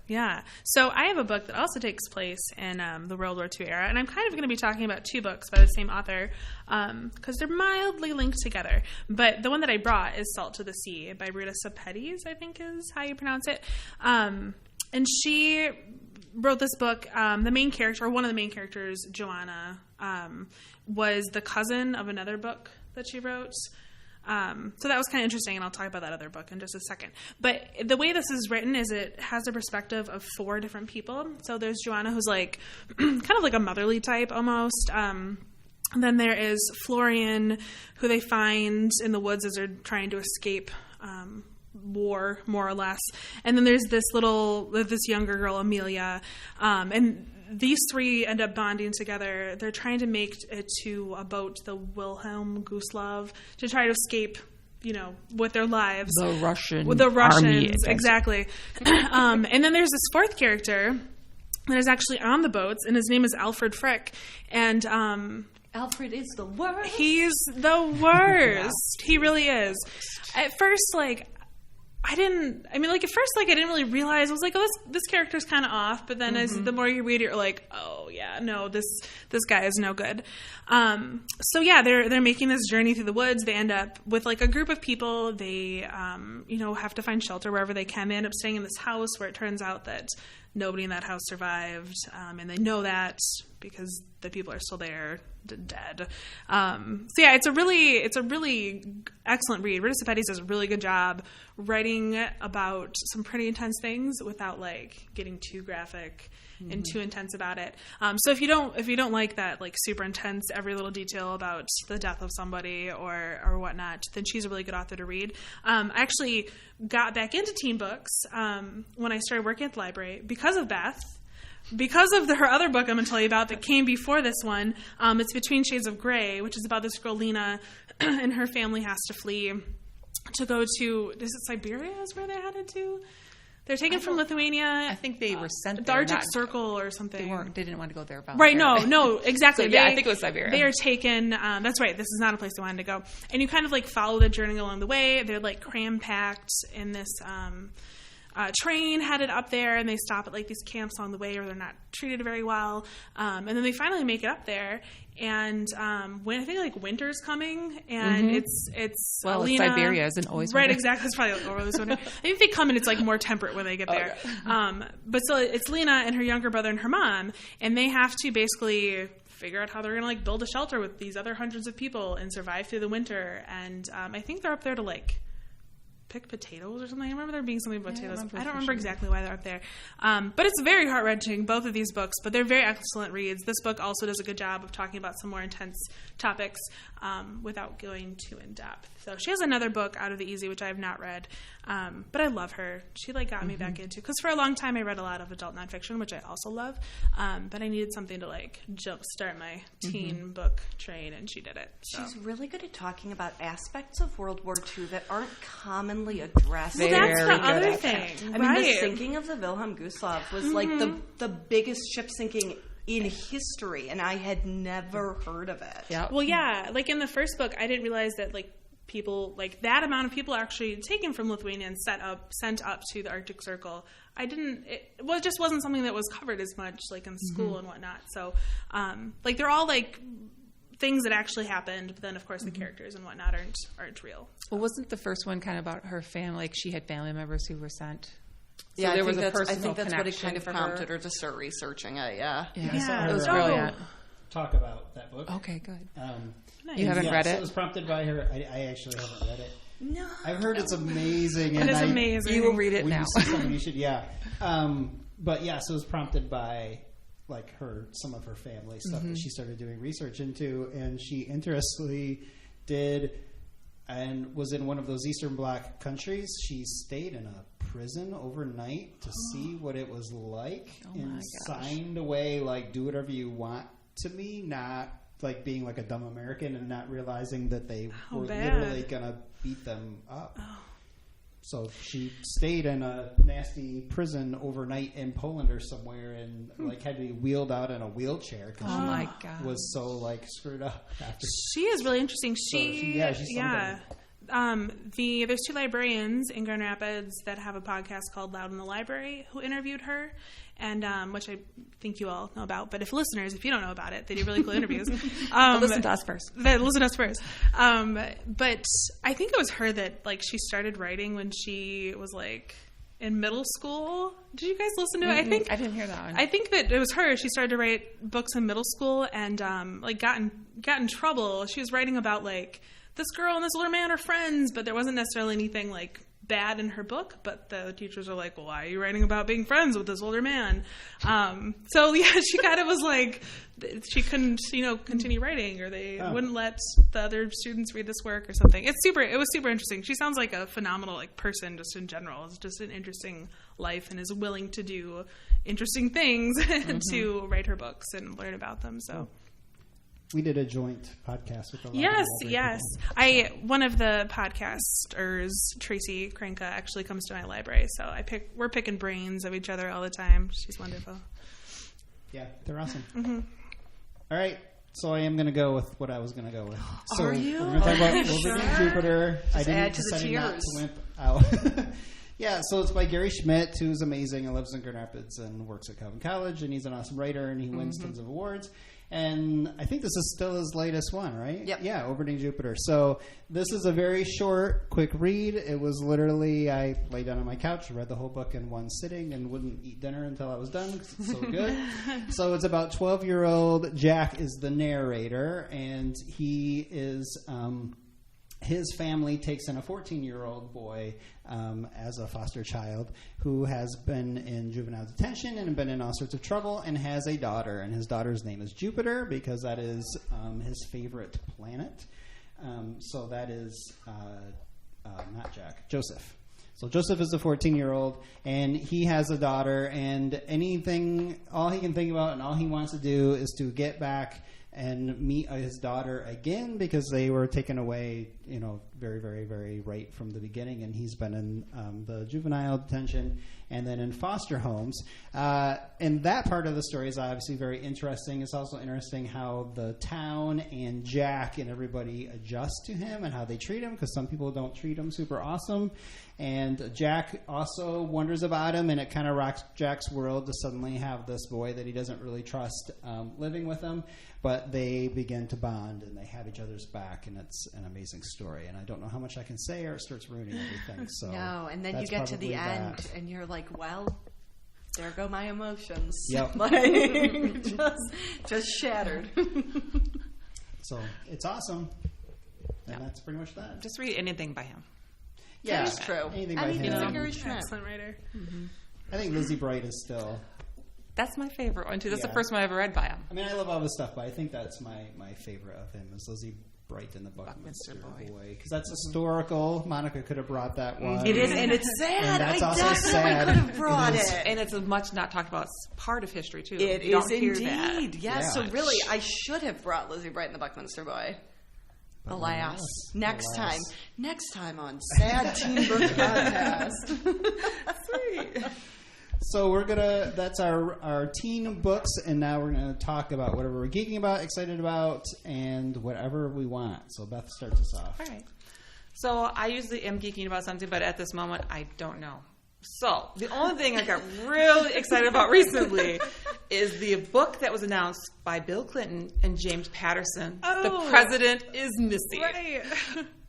Yeah. So I have a book that also takes place in the World War II era, and I'm kind of going to be talking about two books by the same author because they're mildly linked together. But the one that I brought is Salt to the Sea by Rita Sepetys, I think is how you pronounce it. And she wrote this book. The main character, or one of the main characters, Joanna, was the cousin of another book that she wrote. So that was kind of interesting, and I'll talk about that other book in just a second. But the way this is written is it has the perspective of four different people. So there's Joanna, who's like kind of like a motherly type almost. And then there is Florian, who they find in the woods as they're trying to escape war, more or less. And then there's this younger girl, Amelia, and these three end up bonding together. They're trying to make it to a boat, the Wilhelm Gustloff, to try to escape, with their lives. The Russians. Army, exactly. And then there's this fourth character that is actually on the boats, and his name is Alfred Frick. And Alfred is the worst. He's the worst. He really is. At first, I didn't really realize. I was like, oh, this character's kind of off. But then as the more you read it, you're like, oh yeah, no, this guy is no good. So yeah, they're making this journey through the woods. They end up with like a group of people. They have to find shelter wherever they can. They end up staying in this house where it turns out that nobody in that house survived, and they know that because the people are still there dead. So yeah, it's a really excellent read. Rebirth Betty does a really good job writing about some pretty intense things without like getting too graphic and too intense about it. So if you don't like that like super intense every little detail about the death of somebody or whatnot, then she's a really good author to read. I actually got back into teen books when I started working at the library because of Beth. Because of her other book I'm going to tell you about that came before this one. It's Between Shades of Grey, which is about this girl, Lena, and her family has to flee to go to, is it Siberia is where they're headed to? They're taken from Lithuania. I think they were sent the there. Arctic Circle or something. They didn't want to go there. Right, no, exactly. So, yeah, I think it was Siberia. They are taken, that's right, this is not a place they wanted to go. And you kind of like follow the journey along the way. They're like cram-packed in this train headed up there, and they stop at like these camps along the way where they're not treated very well. And then they finally make it up there. And when I think like winter's coming, and it's Lena, Siberia isn't always right. winter. Exactly, it's probably like always winter. I think they come and it's like more temperate when they get there. Okay. But so it's Lena and her younger brother and her mom, and they have to basically figure out how they're gonna like build a shelter with these other hundreds of people and survive through the winter. And I think they're up there to like pick potatoes or something. I remember there being something about potatoes. I don't remember exactly why they're up there. But it's very heart-wrenching, both of these books, but they're very excellent reads. This book also does a good job of talking about some more intense topics without going too in-depth. So she has another book, Out of the Easy, which I have not read, but I love her. She like got me back into, because for a long time I read a lot of adult nonfiction, which I also love, but I needed something to like jumpstart my teen book train, and she did it. So. She's really good at talking about aspects of World War II that aren't commonly addressed. Well, that's the other thing. I mean, the sinking of the Wilhelm Gustloff was like the biggest ship sinking in history, and I had never heard of it. Yeah. Well, yeah, like in the first book, I didn't realize that like people, like that amount of people are actually taken from Lithuania and sent up to the Arctic Circle. It just wasn't something that was covered as much like in school and whatnot. So, like they're all like things that actually happened, but then of course the characters and whatnot aren't real. Well, wasn't the first one kind of about her family? Like she had family members who were sent. So Yeah, there was I a personal think that's what it kind of for prompted her to start researching it. Yeah. It was brilliant. Talk about that book. Okay, good. Nice. You haven't read it? So it was prompted by her. I actually haven't read it. No. I've heard it's amazing. It is amazing. You will read it now. You should, yeah. But yeah, so it was prompted by like some of her family stuff that she started doing research into, and she interestingly did and was in one of those Eastern Bloc countries. She stayed in a prison overnight to see what it was like, and signed away like do whatever you want to me, not like being like a dumb American and not realizing that they were literally gonna beat them up. So she stayed in a nasty prison overnight in Poland or somewhere, and like had to be wheeled out in a wheelchair because she was so like screwed up after. She is really interesting. She's There's two librarians in Grand Rapids that have a podcast called Loud in the Library who interviewed her, and which I think you all know about. But if you don't know about it, they do really cool interviews. Listen to us first. But I think it was her that like she started writing when she was like in middle school. Did you guys listen to it? I didn't hear that one. I think that it was her. She started to write books in middle school and like got in trouble. She was writing about like this girl and this older man are friends, but there wasn't necessarily anything like bad in her book, but the teachers are like, well, why are you writing about being friends with this older man? So yeah, she kind of was like, she couldn't, continue writing, or they wouldn't let the other students read this work or something. It was super interesting. She sounds like a phenomenal like person just in general. It's just an interesting life and is willing to do interesting things to write her books and learn about them. So. We did a joint podcast with the Yes. One of the podcasters, Tracy Kranka, actually comes to my library, so we're picking brains of each other all the time. She's wonderful. Yeah, they're awesome. All right, so I am going to go with what I was going to go with. So are you? We're going to talk about Wolverine Jupiter. Just add to the decided not tears. to wimp out. Yeah, so it's by Gary Schmidt, who's amazing and lives in Grand Rapids and works at Calvin College, and he's an awesome writer, and he wins tons of awards. And I think this is still his latest one, right? Yep. Yeah, Orbiting Jupiter. So this is a very short, quick read. It was literally, I laid down on my couch, read the whole book in one sitting, and wouldn't eat dinner until I was done because it's so good. So it's about 12-year-old Jack is the narrator, and he is... his family takes in a 14-year-old boy as a foster child who has been in juvenile detention and been in all sorts of trouble and has a daughter. And his daughter's name is Jupiter because that is his favorite planet. So that is not Jack, Joseph. So Joseph is a 14-year-old, and he has a daughter, and all he can think about and all he wants to do is to get back and meet his daughter again because they were taken away, very, very, very right from the beginning. And he's been in the juvenile detention and then in foster homes. And that part of the story is obviously very interesting. It's also interesting how the town and Jack and everybody adjust to him and how they treat him, because some people don't treat him super awesome. And Jack also wonders about him, and it kind of rocks Jack's world to suddenly have this boy that he doesn't really trust living with him. But they begin to bond, and they have each other's back, and it's an amazing story. And I don't know how much I can say, or it starts ruining everything. So no, and then you get to the end, and you're like, well, there go my emotions. Yep. Like, just shattered. So it's awesome. And that's pretty much that. Just read anything by him. Yeah, that's true. Anything by him. He's a Gary Schmidt. Excellent writer. Mm-hmm. I think Lizzie Bright is still... That's my favorite one, too. That's Yeah. the first one I ever read by him. I mean, I love all this stuff, but I think that's my favorite of him is Lizzie Bright and the Buckminster Buckminster Boy. Because that's historical. Monica could have brought that one. It is, and it's sad. And that's I also definitely sad. could have brought It is. it. And it's a much not talked about part of history, too. It You is don't hear indeed. that. Yes. Yeah. So really, I should have brought Lizzie Bright and the Buckminster Boy. But Alas. Next Alas. time. Next time on Sad Teen Book Podcast. Sweet. So that's our teen books, and now we're going to talk about whatever we're geeking about, excited about, and whatever we want. So Beth starts us off. All right. So I usually am geeking about something, but at this moment, I don't know. So the only thing I got really excited about recently is the book that was announced by Bill Clinton and James Patterson. Oh. The President is Missing. Right.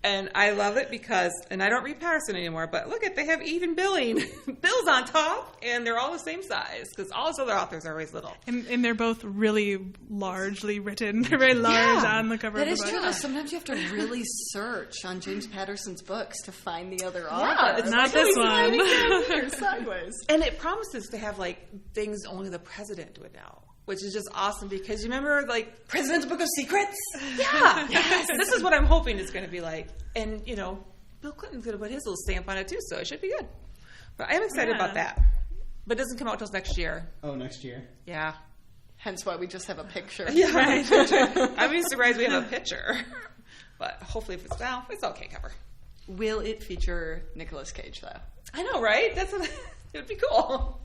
And I love it because, and I don't read Patterson anymore, but look at, they have even billing. Bill's on top, and they're all the same size, because all his other authors are always little. And they're both really largely written. They're very large on the cover That of the is book. true. Sometimes you have to really search on James Patterson's books to find the other Yeah, author. it's Not this one. Sideways. And it promises to have, like, things only the president would know, which is just awesome, because you remember, like, President's Book of Secrets? yeah, yes, this is what I'm hoping it's going to be like. And, Bill Clinton's going to put his little stamp on it, too, so it should be good. But I am excited about that. But it doesn't come out until next year. Oh, next year. Yeah. Hence why we just have a picture. Yeah, right. I'm even surprised we have a picture. But hopefully if it's okay cover. Will it feature Nicolas Cage, though? I know, right? It would be cool.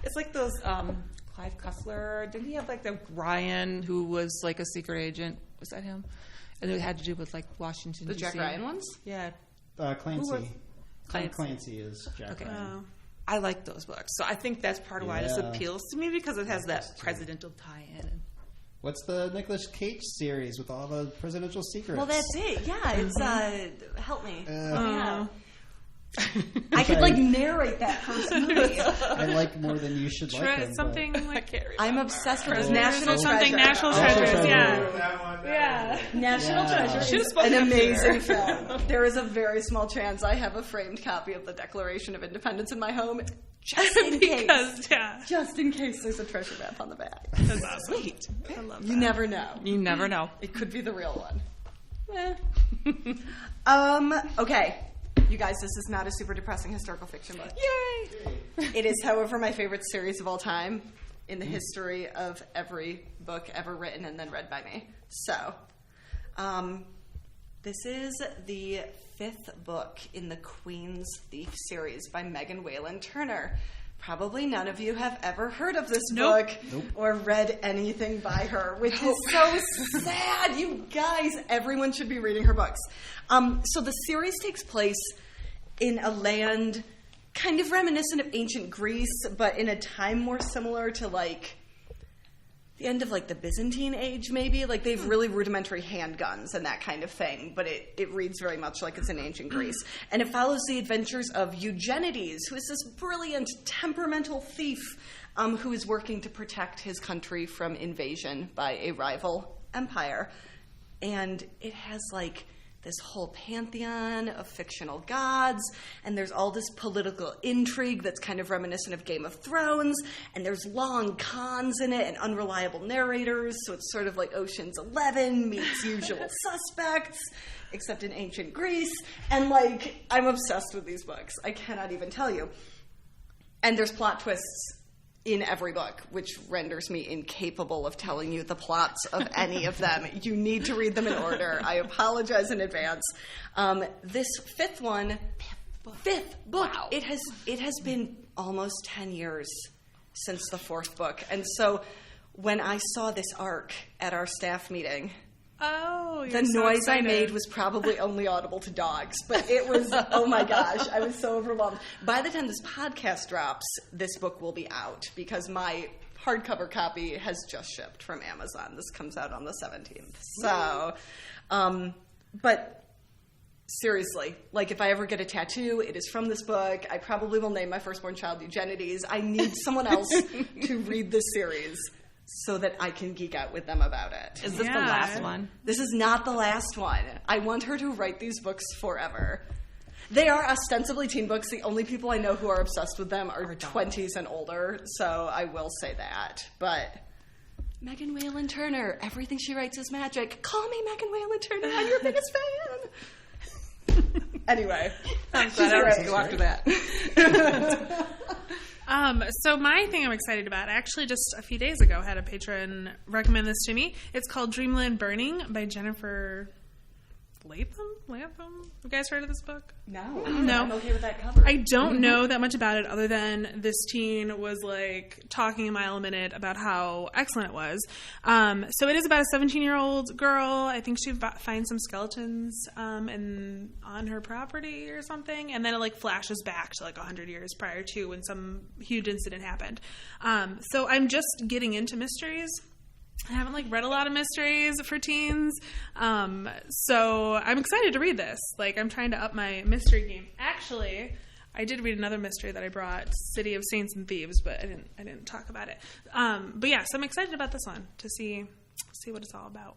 It's like those Clive Cussler. Didn't he have like the Ryan who was like a secret agent? Was that him? And it had to do with like Washington The DC. Jack Ryan ones? Yeah. Clancy. Who was- Tom Clancy. Clancy is Jack Okay. Ryan. I like those books. So I think that's part of why this Yeah. appeals to me, because it has that presidential tie-in. What's the Nicolas Cage series with all the presidential secrets? Well, that's it. Yeah, it's, help me. Yeah. I could like narrate that first movie. I like more than you should like them. Something but... like I'm obsessed with Oh. National something Treasure. National National Treasures. Treasure. Yeah. Yeah. National Yeah. Treasure Should've is spoken an up amazing there. film. There is a very small chance I have a framed copy of the Declaration of Independence in my home, just in case. Because Just in case there's a treasure map on the back. that's awesome. Sweet. I love You that. never know. You never know. It could be the real one. Okay. You guys, this is not a super depressing historical fiction book. Yay! It is, however, my favorite series of all time in the history of every book ever written and then read by me. So, this is the 5th book in the Queen's Thief series by Megan Whalen Turner. Probably none of you have ever heard of this book or read anything by her, which is so sad. You guys, everyone should be reading her books. So the series takes place in a land kind of reminiscent of ancient Greece, but in a time more similar to like the end of like the Byzantine age, maybe. Like they have really rudimentary handguns and that kind of thing, but it reads very much like it's in ancient Greece. And it follows the adventures of Eugenides, who is this brilliant, temperamental thief who is working to protect his country from invasion by a rival empire. And it has like this whole pantheon of fictional gods, and there's all this political intrigue that's kind of reminiscent of Game of Thrones, and there's long cons in it and unreliable narrators, so it's sort of like Ocean's 11 meets Usual Suspects, except in ancient Greece. And like, I'm obsessed with these books. I cannot even tell you. And there's plot twists in every book, which renders me incapable of telling you the plots of any of them. You need to read them in order. I apologize in advance. This fifth book. Wow. It has been almost 10 years since the fourth book. And so when I saw this arc at our staff meeting, the noise excited. I made was probably only audible to dogs, but it was, oh my gosh, I was so overwhelmed. By the time this podcast drops, this book will be out because my hardcover copy has just shipped from Amazon. This comes out on the 17th. So, but seriously, like if I ever get a tattoo, it is from this book. I probably will name my firstborn child Eugenides. I need someone else to read this series so that I can geek out with them about it. Is this the last one? This is not the last one. I want her to write these books forever. They are ostensibly teen books. The only people I know who are obsessed with them are 20s and older, so I will say that. But Megan Whalen Turner, everything she writes is magic. Call me Megan Whalen Turner. I'm your biggest fan. Anyway, I'm glad I was go after that. So my thing I'm excited about, I actually just a few days ago had a patron recommend this to me. It's called Dreamland Burning by Jennifer Latham? You guys heard of this book? No. I'm okay with that cover. I don't know that much about it other than this teen was like talking a mile a minute about how excellent it was. So it is about a 17-year-old girl. I think she finds some skeletons on her property or something, and then it like flashes back to like 100 years prior to when some huge incident happened. So I'm just getting into mysteries. I haven't like read a lot of mysteries for teens, so I'm excited to read this. Like, I'm trying to up my mystery game. Actually, I did read another mystery that I brought, City of Saints and Thieves, but I didn't talk about it. But yeah, so I'm excited about this one to see what it's all about.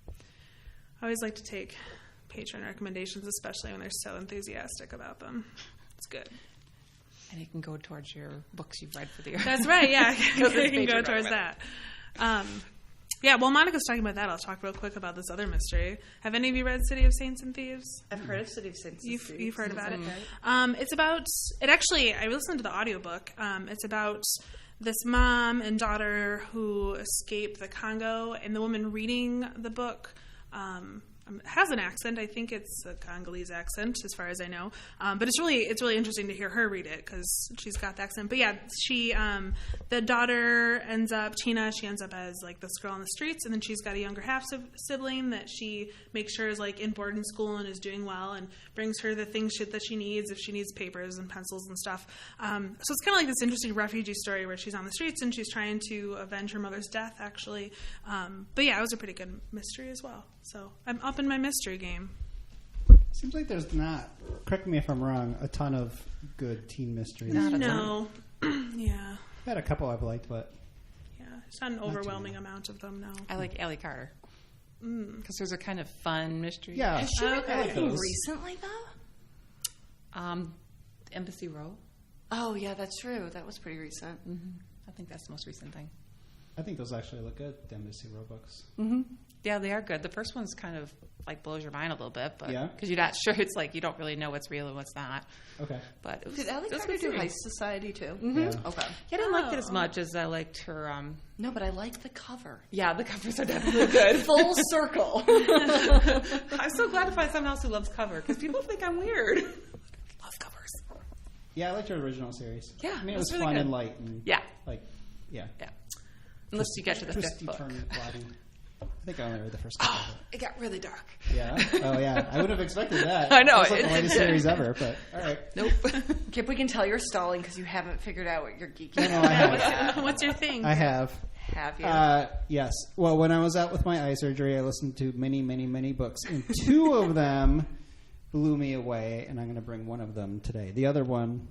I always like to take patron recommendations, especially when they're so enthusiastic about them. It's good. And it can go towards your books you've read for the year. That's right. Yeah, it can go towards that. Yeah, while Monica's talking about that, I'll talk real quick about this other mystery. Have any of you read City of Saints and Thieves? I've heard of City of Saints and Thieves. You've heard about it. It's about, I listened to the audiobook. It's about this mom and daughter who escape the Congo, and the woman reading the book has an accent. I think it's a Congolese accent, as far as I know. But it's really interesting to hear her read it because she's got the accent. But yeah, the daughter Tina. She ends up as like this girl on the streets, and then she's got a younger half sibling that she makes sure is like in boarding school and is doing well, and brings her the things that she needs if she needs papers and pencils and stuff. So it's kind of like this interesting refugee story where she's on the streets and she's trying to avenge her mother's death, actually. But yeah, it was a pretty good mystery as well. So I'm up in my mystery game. Seems like there's not, correct me if I'm wrong, a ton of good teen mysteries. No. Yeah. I've had a couple I've liked, but... Yeah, it's not an overwhelming amount of them, no. I like Allie Carter. Because there's a kind of fun mystery. Yeah. Has she written anything recently, though? Embassy Row. Oh, yeah, that's true. That was pretty recent. Mm-hmm. I think that's the most recent thing. I think those actually look good, the Embassy Row books. Mm-hmm. Yeah, they are good. The first one's kind of like blows your mind a little bit, but because you're not sure, it's like you don't really know what's real and what's not. Okay. But did Allie Carter do Heist Society too? Mm-hmm. Yeah. Okay. Yeah, I didn't like it as much as I liked her. No, but I like the cover. Yeah, the covers are definitely good. Full circle. I'm so glad to find someone else who loves cover because people think I'm weird. Love covers. Yeah, I liked your original series. Yeah, I mean, it was really fun good. and light. And yeah. Unless you get to the fifth book. Plotting. I think I only read the first couple. It got really dark. Yeah? Oh, yeah. I would have expected that. I know. It's like the latest series ever, but all right. Nope. Kip, we can tell you're stalling because you haven't figured out what you're geeking No, I have. What's your thing? I have. Have you? Yes. Well, when I was out with my eye surgery, I listened to many, many, many books, and 2 of them blew me away, and I'm going to bring one of them today. The other one,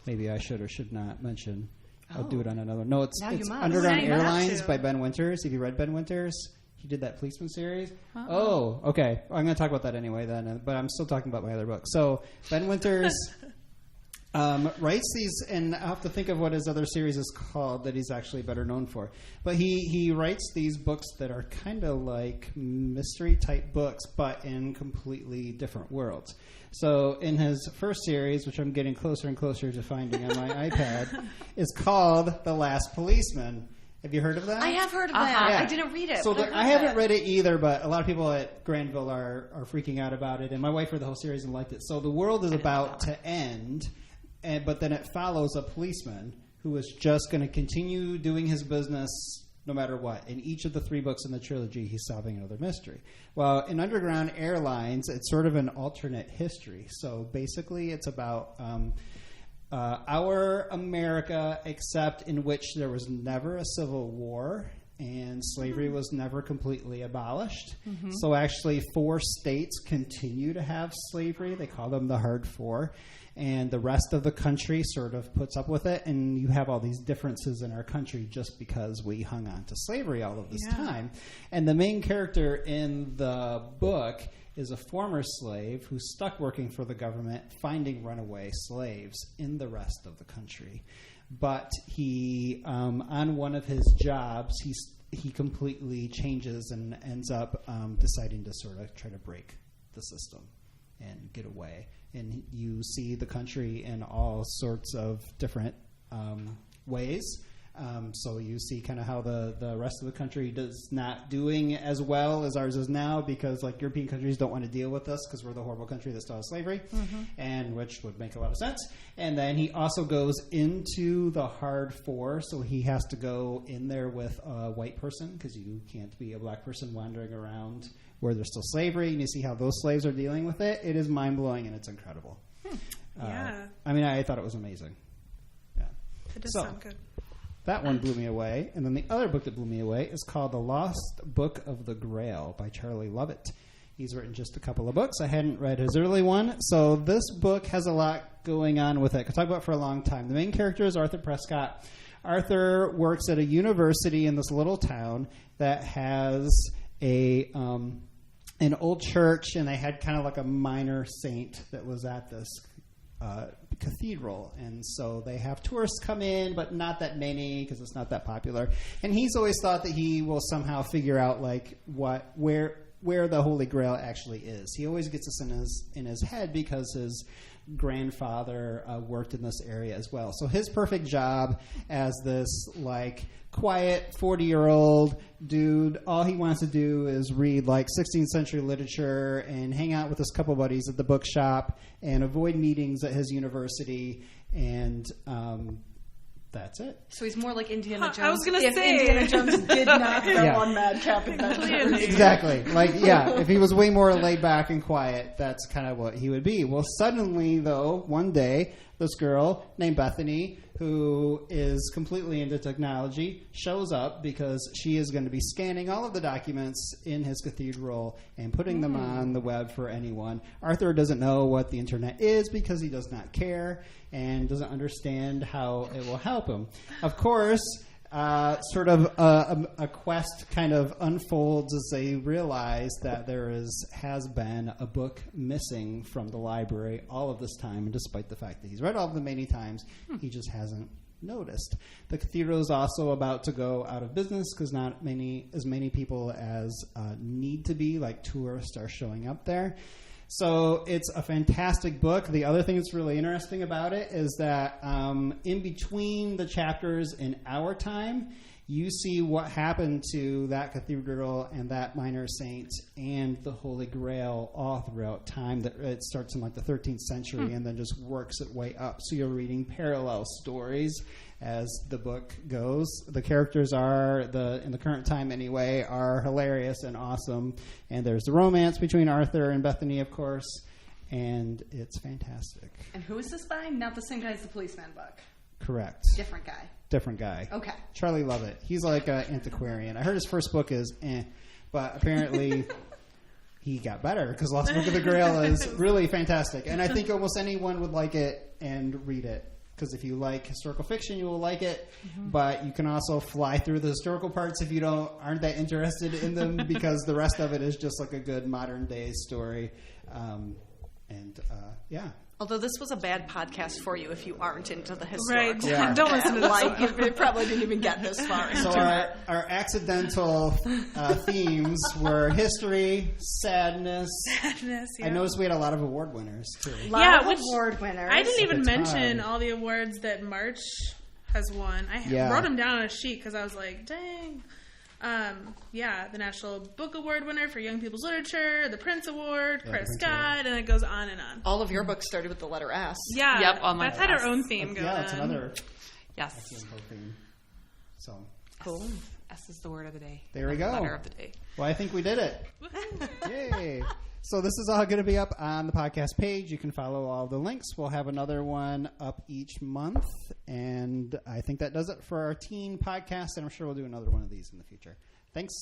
maybe I should or should not mention. I'll do it on another. No, it's Underground Airlines by Ben Winters. Have you read Ben Winters? He did that policeman series. Oh, okay. I'm going to talk about that anyway then, but I'm still talking about my other book. So Ben Winters writes these, and I'll have to think of what his other series is called that he's actually better known for. But he writes these books that are kind of like mystery-type books, but in completely different worlds. So in his first series, which I'm getting closer and closer to finding on my iPad, is called The Last Policeman. Have you heard of that? I have heard of that. Yeah. I didn't read it. So I haven't read it either, but a lot of people at Granville are freaking out about it, and my wife read the whole series and liked it. So the world is about to end, but then it follows a policeman who is just going to continue doing his business no matter what. In each of the 3 books in the trilogy, he's solving another mystery. Well, in Underground Airlines, it's sort of an alternate history. So basically, it's about our America, except in which there was never a civil war and slavery was never completely abolished. So actually 4 states continue to have slavery. They call them the Hard 4. And the rest of the country sort of puts up with it. And you have all these differences in our country just because we hung on to slavery all of this time. And the main character in the book is a former slave who's stuck working for the government, finding runaway slaves in the rest of the country. But he, on one of his jobs, he completely changes and ends up deciding to sort of try to break the system and get away. And you see the country in all sorts of different ways. So you see kind of how the rest of the country is not doing as well as ours is now, because like European countries don't want to deal with us because we're the horrible country that still has slavery, and which would make a lot of sense. And then he also goes into the Hard 4, so he has to go in there with a white person because you can't be a black person wandering around where there's still slavery, and you see how those slaves are dealing with it. It is mind-blowing, and it's incredible. Yeah. I mean, I thought it was amazing. Yeah. It does sound good. That one blew me away. And then the other book that blew me away is called The Lost Book of the Grail by Charlie Lovett. He's written just a couple of books. I hadn't read his early one. So this book has a lot going on with it. I could talk about it for a long time. The main character is Arthur Prescott. Arthur works at a university in this little town that has an old church, and they had kind of like a minor saint that was at this cathedral, and so they have tourists come in, but not that many because it's not that popular. And he's always thought that he will somehow figure out like where the Holy Grail actually is. He always gets this in his head because his grandfather worked in this area as well. So his perfect job as this like quiet 40-year-old dude, all he wants to do is read like 16th century literature and hang out with his couple buddies at the bookshop and avoid meetings at his university, and that's it. So he's more like Indiana Jones. I was going to say. Indiana Jones did not go on Madcap Adventures. Exactly. Like, yeah, if he was way more laid back and quiet, that's kind of what he would be. Well, suddenly, though, one day, this girl named Bethany, who is completely into technology, shows up because she is going to be scanning all of the documents in his cathedral and putting them on the web for anyone. Arthur doesn't know what the internet is because he does not care and doesn't understand how it will help him. Of course, sort of a quest kind of unfolds as they realize that there has been a book missing from the library all of this time, and despite the fact that he's read all of them many times, he just hasn't noticed. The cathedral is also about to go out of business because not as many people as need to be, like tourists, are showing up there. So it's a fantastic book. The other thing that's really interesting about it is that in between the chapters in our time, you see what happened to that cathedral and that minor saint and the Holy Grail all throughout time. That it starts in like the 13th century and then just works its way up. So you're reading parallel stories as the book goes. The characters in the current time anyway, are hilarious and awesome. And there's the romance between Arthur and Bethany, of course, and it's fantastic. And who is this by? Not the same guy as the Policeman book. Correct. Different guy. Different guy. Okay. Charlie Lovett. He's like an antiquarian. I heard his first book is but apparently he got better because Lost Book of the Grail is really fantastic. And I think almost anyone would like it and read it. Because if you like historical fiction, you will like it. Mm-hmm. But you can also fly through the historical parts if you aren't that interested in them because the rest of it is just like a good modern day story. Yeah. Although this was a bad podcast for you if you aren't into the historical. Right. Yeah. Don't listen to this Like, one. you probably didn't even get this far. So our accidental themes were history, sadness. Sadness, yeah. I noticed we had a lot of award winners too. Lot of which award winners. I didn't even At the mention time. all the awards that March has won. I wrote them down on a sheet because I was like, dang. The National Book Award winner for Young People's Literature, the Prince Award, Chris Scott, and it goes on and on. All of your books started with the letter S. Yeah, Yep, all my Beth had her S. own theme going Yeah, it's on. another Yes. excellent book theme. So Cool. S is the word of the day. there we go. Letter of the day. Well, I think we did it. Yay. So this is all going to be up on the podcast page. You can follow all the links. We'll have another one up each month. And I think that does it for our teen podcast. And I'm sure we'll do another one of these in the future. Thanks.